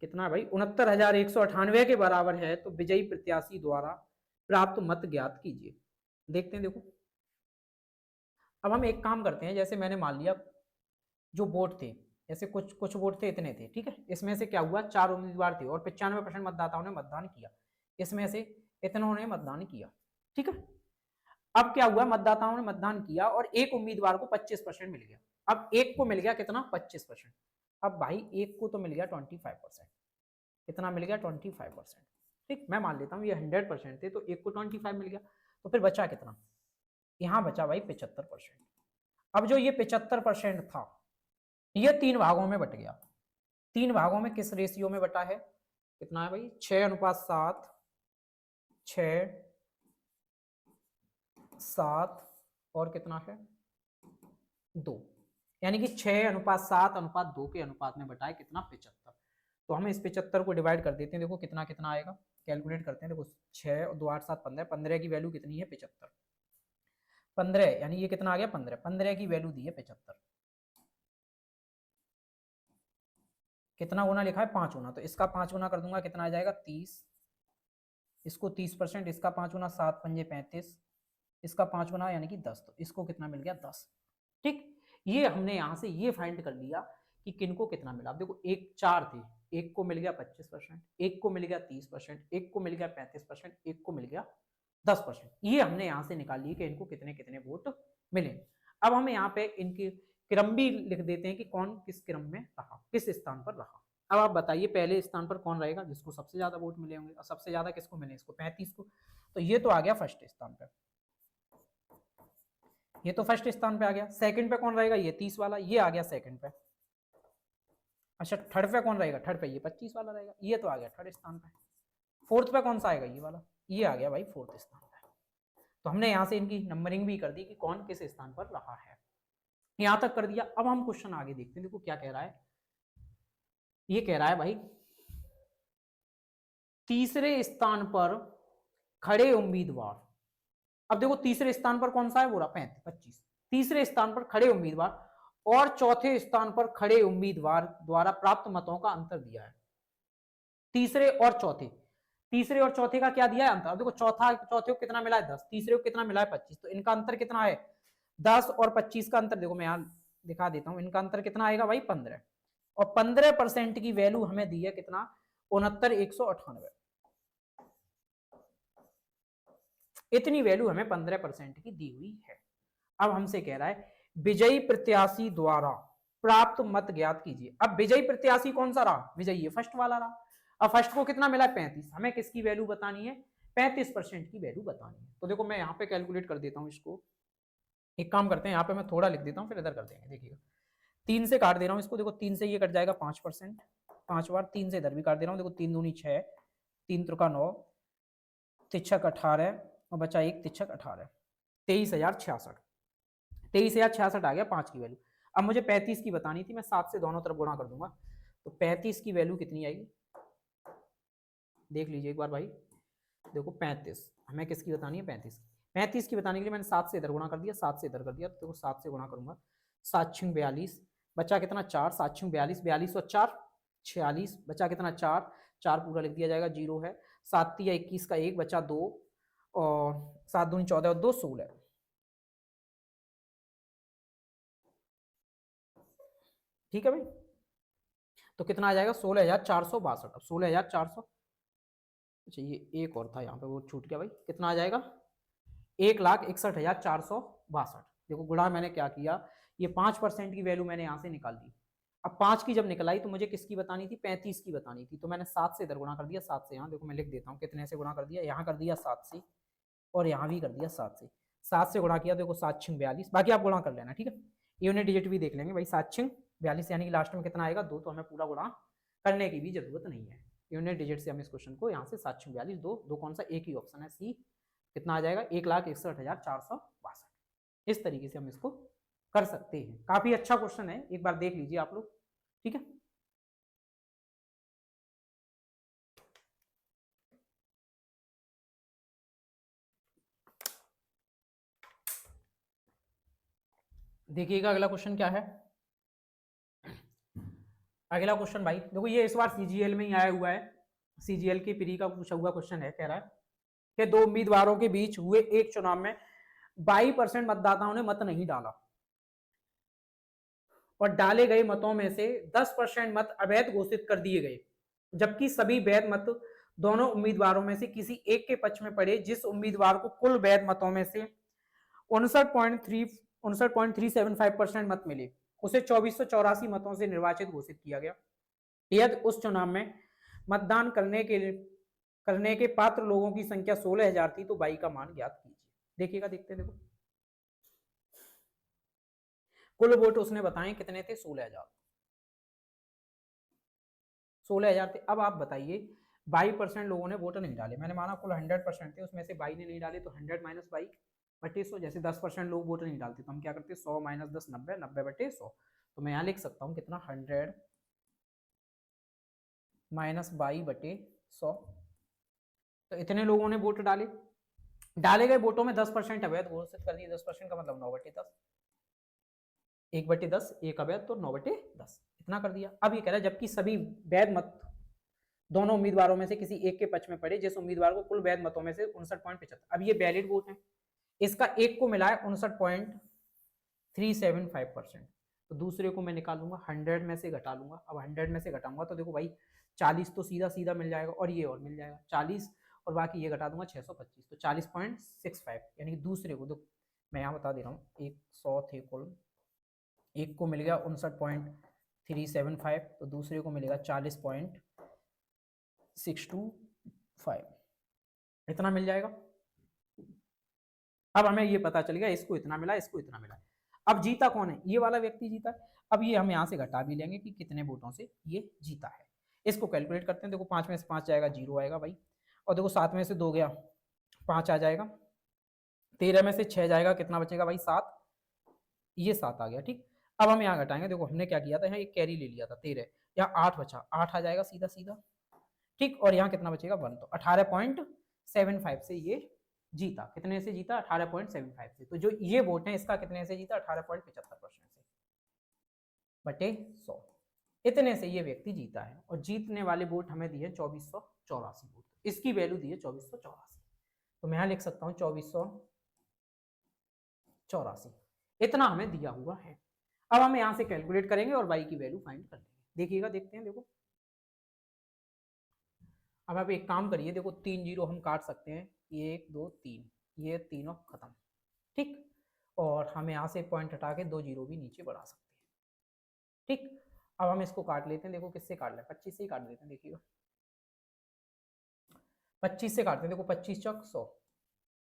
कितना भाई, 69,198 के बराबर है, तो विजयी प्रत्याशी द्वारा प्राप्त मत ज्ञात कीजिए। देखते हैं, देखो अब हम एक काम करते हैं, जैसे मैंने मान लिया जो वोट थे, जैसे कुछ कुछ वोट थे इतने थे, ठीक है, इसमें से क्या हुआ, 4 उम्मीदवार थे और 95% मतदाताओं ने मतदान किया, इसमें से इतनों ने मतदान किया, ठीक है। अब क्या हुआ, मतदाताओं ने मतदान किया और एक उम्मीदवार को 25% मिल गया। अब एक को मिल गया कितना, 25%। अब भाई एक को तो मिल गया 25%, कितना मिल गया, 25%, ठीक। मैं मान लेता हूँ ये 100% थे, तो एक को 25 मिल गया, तो फिर बचा कितना, यहाँ बचा भाई 75%। अब जो ये 75% था, ये 3 भागों में बट गया। 3 भागों में किस रेशियो में बटा है, कितना है भाई, 6:7, 6 7 और कितना है 2, यानी कि 6:7:2 के अनुपात में बटा है कितना, 75। तो हम इस 75 को डिवाइड कर देते हैं, देखो कितना कितना आएगा, कैलकुलेट करते हैं। देखो 6 और 2 8 7 15, 15 की वैल्यू कितनी है, 75, 15 यानी ये कितना आ गया, 15, 15 की वैल्यू दी है 75, कितना गुना लिखा है, 5 गुना, तो इसका 5 गुना कर दूंगा, कितना आ जाएगा 30, इसको 30%, इसका 5 गुना 7 पंजे 35, इसका 5 गुना यानी कि 10, तो इसको कितना मिल गया, 10, ठीक। ये हमने यहां से ये फाइंड कर लिया कि किनको कितना मिला। अब देखो एक 4 थे, एक को मिल गया 25%, एक को मिल गया 30%, एक को मिल गया 35%, एक को मिल गया 10%। ये हमने यहां से निकाल ली कि इनको कितने कितने वोट मिले। अब हम यहाँ पे इनकी क्रम भी लिख देते हैं कि कौन किस क्रम में रहा, किस स्थान पर रहा। अब आप बताइए पहले स्थान पर कौन रहेगा, जिसको सबसे ज्यादा वोट मिले होंगे, और सबसे ज्यादा किसको मिले, इसको 35 को, तो ये तो आ गया फर्स्ट स्थान पर, ये तो फर्स्ट स्थान पे आ गया। सेकंड पे कौन रहेगा, ये 30 वाला, ये आ गया सेकंड पे। अच्छा थर्ड पे कौन रहेगा, थर्ड पे ये 25 वाला रहेगा, ये तो आ गया थर्ड स्थान पे। फोर्थ पे कौन सा आएगा, ये वाला, ये आ गया भाई फोर्थ स्थान पे। तो हमने यहां से इनकी नंबरिंग भी कर दी कि कौन किस स्थान पर रहा है, यहां तक कर दिया। अब हम क्वेश्चन आगे देखते हैं, देखो क्या कह रहा है। ये कह रहा है भाई तीसरे स्थान पर खड़े उम्मीदवार, अब देखो तीसरे स्थान पर कौन सा है, वो रहा 25, तीसरे स्थान पर खड़े उम्मीदवार और चौथे स्थान पर खड़े उम्मीदवार द्वारा प्राप्त मतों का अंतर दिया है। तीसरे और चौथे, तीसरे और चौथे का क्या दिया है अंतर, अब देखो चौथे को कितना मिला है 10, तीसरे को कितना मिला है 25, तो इनका अंतर कितना है 10 और 25 का अंतर देखो मैं यहां दिखा देता हूं, इनका अंतर कितना आएगा भाई 15, और 15% की वैल्यू हमें दी है कितना 69,198, इतनी वैल्यू हमें 15% की दी हुई है। अब हमसे कह रहा है विजयी प्रत्याशी द्वारा प्राप्त मत ज्ञात कीजिए। अब विजयी प्रत्याशी कौन सा रहा, विजयी ये फर्स्ट वाला रहा। अब फर्स्ट को कितना मिला 35, हमें किसकी वैल्यू बतानी है 35% की वैल्यू बतानी है। तो देखो मैं यहाँ पे कैलकुलेट कर देता हूँ इसको, एक काम करते हैं यहाँ पे मैं थोड़ा लिख देता हूँ फिर इधर कर देंगे। देखिएगा 3 से काट दे रहा हूँ इसको, देखो 3 से ये कट जाएगा 5%, 5 बार 3 से इधर भी काट दे रहा हूँ, देखो 3 दूनी 6, 3 त्रिका 9, तिरछक 18 और बचा एक तिरछक 18, 23,066, 23,066 आ गया 5 की वैल्यू। अब मुझे 35 की बतानी थी, मैं 7 से दोनों तरफ गुणा कर दूंगा, तो 35 की वैल्यू कितनी आएगी देख लीजिए एक बार भाई। देखो 35 हमें किसकी बतानी है 35, 35 की बताने के लिए मैंने 7 से इधर गुणा कर दिया, 7 से इधर कर दिया, तो देखो 7 से गुणा करूंगा, 7 6 42, बचा कितना 4, 7 6 42, 42 और 4 46, बचा कितना 4, 4 पूरा लिख दिया जाएगा, 0 है, 7 या 21 का 1 बचा 2 और 7 दूनी 14 और 2 16, ठीक है भाई। तो कितना आ जाएगा 16,462। अब 16,400, अच्छा ये एक और था यहाँ पे वो छूट गया भाई, कितना आ जाएगा 1,61,462। देखो गुणा मैंने क्या किया, ये 5% की वैल्यू मैंने यहाँ से निकाल दी। अब 5 की जब निकल आई तो मुझे किसकी बतानी थी 35 की बतानी थी, तो मैंने 7 से इधर गुणा कर दिया, 7 से यहाँ, देखो मैं लिख देता हूँ कितने से गुणा कर दिया, यहाँ कर दिया 7 से और यहाँ भी कर दिया 7 से, 7 से गुणा किया, देखो 7 6 42, बाकी आप गुणा कर लेना, ठीक है। यूनिट डिजिट भी देख लेंगे भाई, 7 6 42 यानी कि लास्ट में कितना आएगा 2, तो हमें पूरा गुणा करने की भी जरूरत नहीं है। यूनिट डिजिट से हम इस क्वेश्चन को यहाँ से 7 6 42 2 2 कौन सा एक ही ऑप्शन है सी, कितना आ जाएगा 1,61,462। इस तरीके से हम इसको कर सकते हैं। काफी अच्छा क्वेश्चन है, एक बार देख लीजिए आप लोग, ठीक है। देखिएगा अगला क्वेश्चन क्या है। अगला क्वेश्चन भाई देखो ये इस बार सीजीएल में ही आया हुआ है, सीजीएल की प्री का पूछा हुआ क्वेश्चन है, कह रहा है कि दो उम्मीदवारों के बीच हुए एक चुनाव में 22% मतदाताओं ने मत नहीं डाला और डाले गए मतों में से 10% मत अवैध घोषित कर दिए गए, जबकि सभी वैध मत दोनों उम्मीदवारों में से किसी एक के पक्ष में पड़े। जिस उम्मीदवार को कुल वैध मतों में से 59.375% मत मिले उसे 2484 मतों से निर्वाचित घोषित किया गया। यदि उस चुनाव में मतदान करने के पात्र लोगों की संख्या 16,000 थी तो बाई का मान ज्ञात कीजिए। देखिएगा देखते हैं, देखो कुल वोट उसने बताए कितने थे 16,000, 16,000 थे। अब आप बताइए 22% लोगों ने वोट नहीं डाले, मैंने माना कुल 100% थे, उसमें से 22 ने नहीं डाले, तो 100 माइनस 22 बटे 100, जैसे 10% लोग वोट नहीं डालते तो हम क्या करते 100 माइनस 10 90, 90 बटे 100, तो मैं यहाँ लिख सकता हूँ कितना 100 माइनस 22 बटे 100, तो इतने लोगों ने वोट डाले। डाले गए वोटों में 10% अवैध घोषित कर दिए, 10% का मतलब 9 बटे 10, 1 बटे 10 एक अवैध तो 9 बटे 10 इतना कर दिया। अब ये कह रहा है जबकि सभी वैध मत दोनों उम्मीदवारों में से किसी एक के पक्ष में पड़े, जिस उम्मीदवार को कुल वैध मतों में से 59.75, अब ये वैलिड वोट है, इसका एक को मिला है 59.375%, तो दूसरे को मैं निकालूंगा 100 में से घटा लूंगा। अब 100 में से घटाऊंगा तो देखो भाई 40 तो सीधा सीधा मिल जाएगा और ये और मिल जाएगा 40 और बाकी ये घटा दूंगा 625, तो 40.65 यानी कि दूसरे को, देखो मैं यहाँ बता दे रहा हूँ, 100 थे कुल, एक को मिल गया 59.375, तो दूसरे को मिलेगा 40.625, इतना मिल जाएगा। अब हमें ये पता चल गया इसको इतना मिला, इसको इतना मिला। अब जीता कौन है, ये वाला व्यक्ति जीता है। अब ये हम यहाँ से घटा भी लेंगे कि कितने वोटों से ये जीता है, इसको कैलकुलेट करते हैं। देखो 5 में से 5 जाएगा 0 आएगा भाई, और देखो 7 में से 2 गया 5 आ जाएगा, 13 में से 6 जाएगा कितना बचेगा भाई 7, ये 7 आ गया, ठीक। अब हम यहाँ घटाएंगे, देखो हमने क्या किया था यहाँ एक कैरी ले लिया था 13, यहाँ 8 बचा, 8 आ जाएगा सीधा सीधा, ठीक। और यहाँ कितना बचेगा 1, तो 18.75 से ये जीता। कितने से जीता 18.75 से, तो जो ये वोट है इसका कितने से जीता 18.75% से बटे 100, इतने से ये व्यक्ति जीता है। और जीतने वाले वोट हमें दिए 2484 वोट, इसकी वैल्यू दी है 2484, तो मैं यहाँ लिख सकता हूँ 2484, इतना हमें दिया हुआ है। अब हम यहाँ से कैलकुलेट करेंगे और y की वैल्यू फाइंड कर लेंगे। देखिएगा देखते हैं, देखो अब आप एक काम करिए, देखो 3 जीरो हम काट सकते हैं, 1 2 3, ये तीनों खत्म, ठीक। और हम यहाँ से पॉइंट हटा के 2 जीरो भी नीचे बढ़ा सकते हैं, ठीक। अब हम इसको काट लेते हैं, देखो किससे काट लें 25 से ही काट देते हैं, देखिएगा 25 से काटते हैं, देखो 25 चौक 100,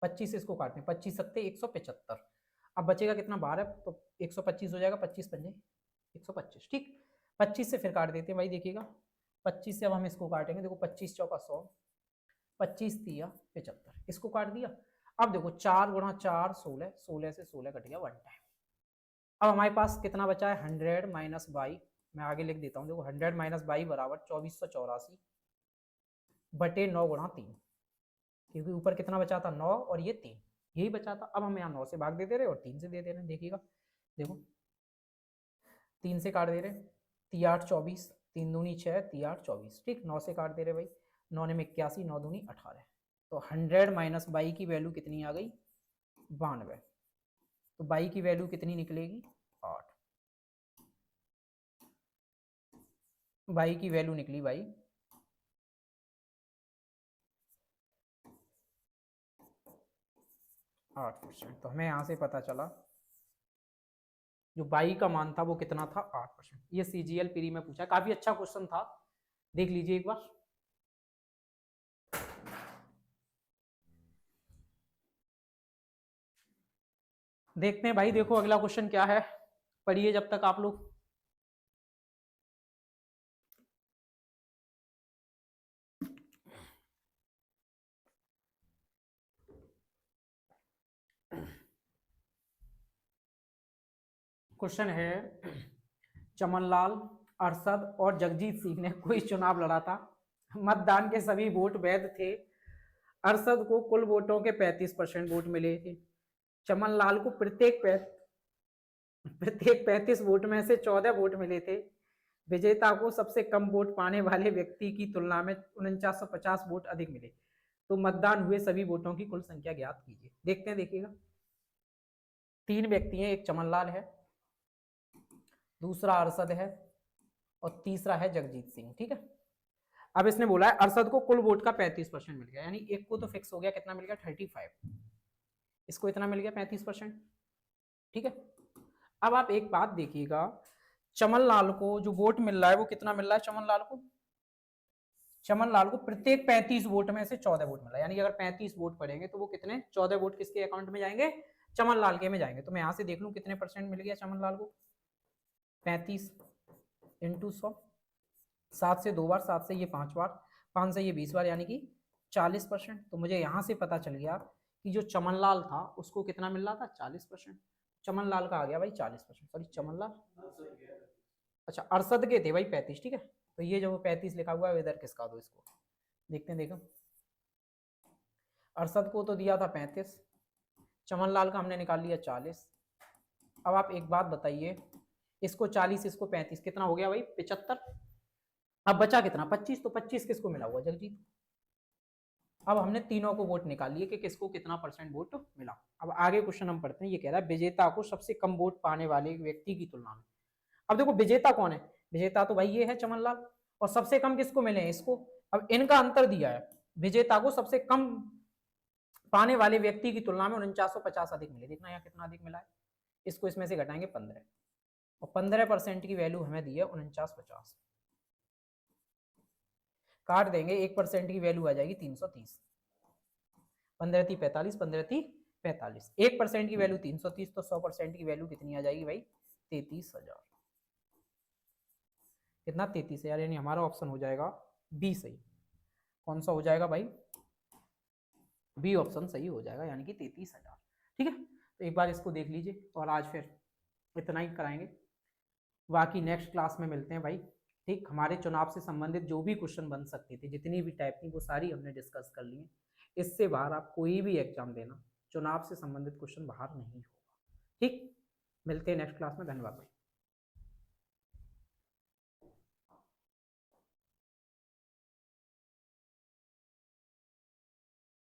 25 से इसको काटते हैं, 25 सत्ते 175। अब बचेगा कितना 12, तो 125 हो जाएगा, 25 पंजे 125, ठीक। 25 से फिर काट देते हैं भाई, देखिएगा 25 से अब हम इसको काटेंगे, देखो 25 चौका 100, 25 दिया 75, इसको काट दिया। अब देखो 4 गुणा 4 16, 16 से 16 कट गया 1 टाइम। अब हमारे पास कितना बचा है 100 माइनस 22, मैं आगे लिख देता हूँ, देखो 100 माइनस 22 बराबर 2484 बटे 9 गुणा 3, क्योंकि ऊपर कितना बचा था 9 और ये 3, यही बचा था। अब हम यहाँ 9 से भाग दे दे रहे और 3 से दे दे रहे हैं, देखिएगा देखो 3 से काट दे रहे, 3 8 24, 3 दूनी 6, 3 8 24, ठीक। 9 से काट दे रहे भाई, 9 ने 81, 9 दूनी 18, तो 100 माइनस 22 की वैल्यू कितनी आ गई 92, तो 22 की वैल्यू कितनी निकलेगी 8, 22 की वैल्यू निकली भाई 8%। तो हमें यहाँ से पता चला जो 22 का मान था वो कितना था 8%। ये CGL प्री में पूछा, काफी अच्छा क्वेश्चन था, देख लीजिए एक बार। देखते हैं भाई, देखो अगला क्वेश्चन क्या है, पढ़िए जब तक आप लोग। क्वेश्चन है, चमनलाल, अरशद और जगजीत सिंह ने कोई चुनाव लड़ा था, मतदान के सभी वोट वैध थे, अरशद को कुल वोटों के 35% वोट मिले थे, चमनलाल को प्रत्येक 35 वोट में से 14 वोट मिले थे, विजेता को सबसे कम वोट पाने वाले व्यक्ति की तुलना में 4950 वोट अधिक मिले, तो मतदान हुए सभी वोटों की कुल संख्या ज्ञात कीजिए। देखते हैं, देखिएगा 3 व्यक्ति हैं, एक चमनलाल है, दूसरा अरशद है और तीसरा है जगजीत सिंह, ठीक है। अब इसने बोला है अरशद को कुल वोट का 35% मिल गया, यानी एक को तो फिक्स हो गया, कितना मिल गया 35, इसको इतना मिल गया 35%, ठीक है। अब आप एक बात देखिएगा, चमनलाल को जो वोट मिल रहा है वो कितना मिल रहा है चमनलाल को, चमनलाल को प्रत्येक 35 वोट में से 14 वोट मिल रहा है, यानी अगर 35 वोट पड़ेंगे तो वो कितने 14 वोट किसके अकाउंट में जाएंगे, चमनलाल के में जाएंगे। तो मैं यहां से देख लूं कितने परसेंट मिल गया चमनलाल को, 35 इंटू 100, 7 से 2 बार, 7 से ये 5 बार, 5 से ये 20 बार, यानी कि 40%। तो मुझे यहां से पता चल गया कि जो चमनलाल था उसको कितना मिल रहा था 40%, चमनलाल का आ गया भाई 40%, सॉरी चमनलाल, अच्छा अरशद के थे भाई 35, ठीक है। तो ये जो 35 लिखा हुआ है इधर किसका दो, इसको देखते हैं, देखो अरशद को तो दिया था 35, चमनलाल का हमने निकाल लिया 40। अब आप एक बात बताइए, इसको 40 इसको 35 कितना हो गया भाई 75, अब बचा कितना 25, तो 25 किसको मिला हुआ जगजीत। अब हमने तीनों को वोट निकाल लिए कि किसको कितना परसेंट वोट मिला। अब आगे क्वेश्चन हम पढ़ते हैं, ये कह रहा है विजेता को सबसे कम वोट पाने वाले व्यक्ति की तुलना में। अब देखो विजेता कौन है, विजेता तो भाई ये है चमनलाल, और सबसे कम किसको मिले हैं इसको। अब इनका अंतर दिया है, विजेता को सबसे कम पाने वाले व्यक्ति की तुलना में 4950 अधिक मिले, देखना यहाँ कितना अधिक मिला है, इसको इसमें से घटाएंगे 15, और 15% की वैल्यू हमें दी है 4950, काट देंगे 1% की वैल्यू आ जाएगी 330, 15 थी 45, 15 थी 45, 1% की वैल्यू 330, तो 100% की वैल्यू कितनी आ जाएगी भाई 33,000, कितना 33,000, यानी हमारा ऑप्शन हो जाएगा बी सही। कौन सा हो जाएगा भाई, बी ऑप्शन सही हो जाएगा, यानी कि 33,000, ठीक है। तो एक बार इसको देख लीजिए, और आज फिर इतना ही कराएंगे, बाकी नेक्स्ट क्लास में मिलते हैं भाई, ठीक। हमारे चुनाव से संबंधित जो भी क्वेश्चन बन सकते थे, जितनी भी टाइप थी, वो सारी हमने डिस्कस कर ली है। इससे बाहर आप कोई भी एग्जाम देना, चुनाव से संबंधित क्वेश्चन बाहर नहीं होगा, ठीक। मिलते हैं नेक्स्ट क्लास में, धन्यवाद भाई।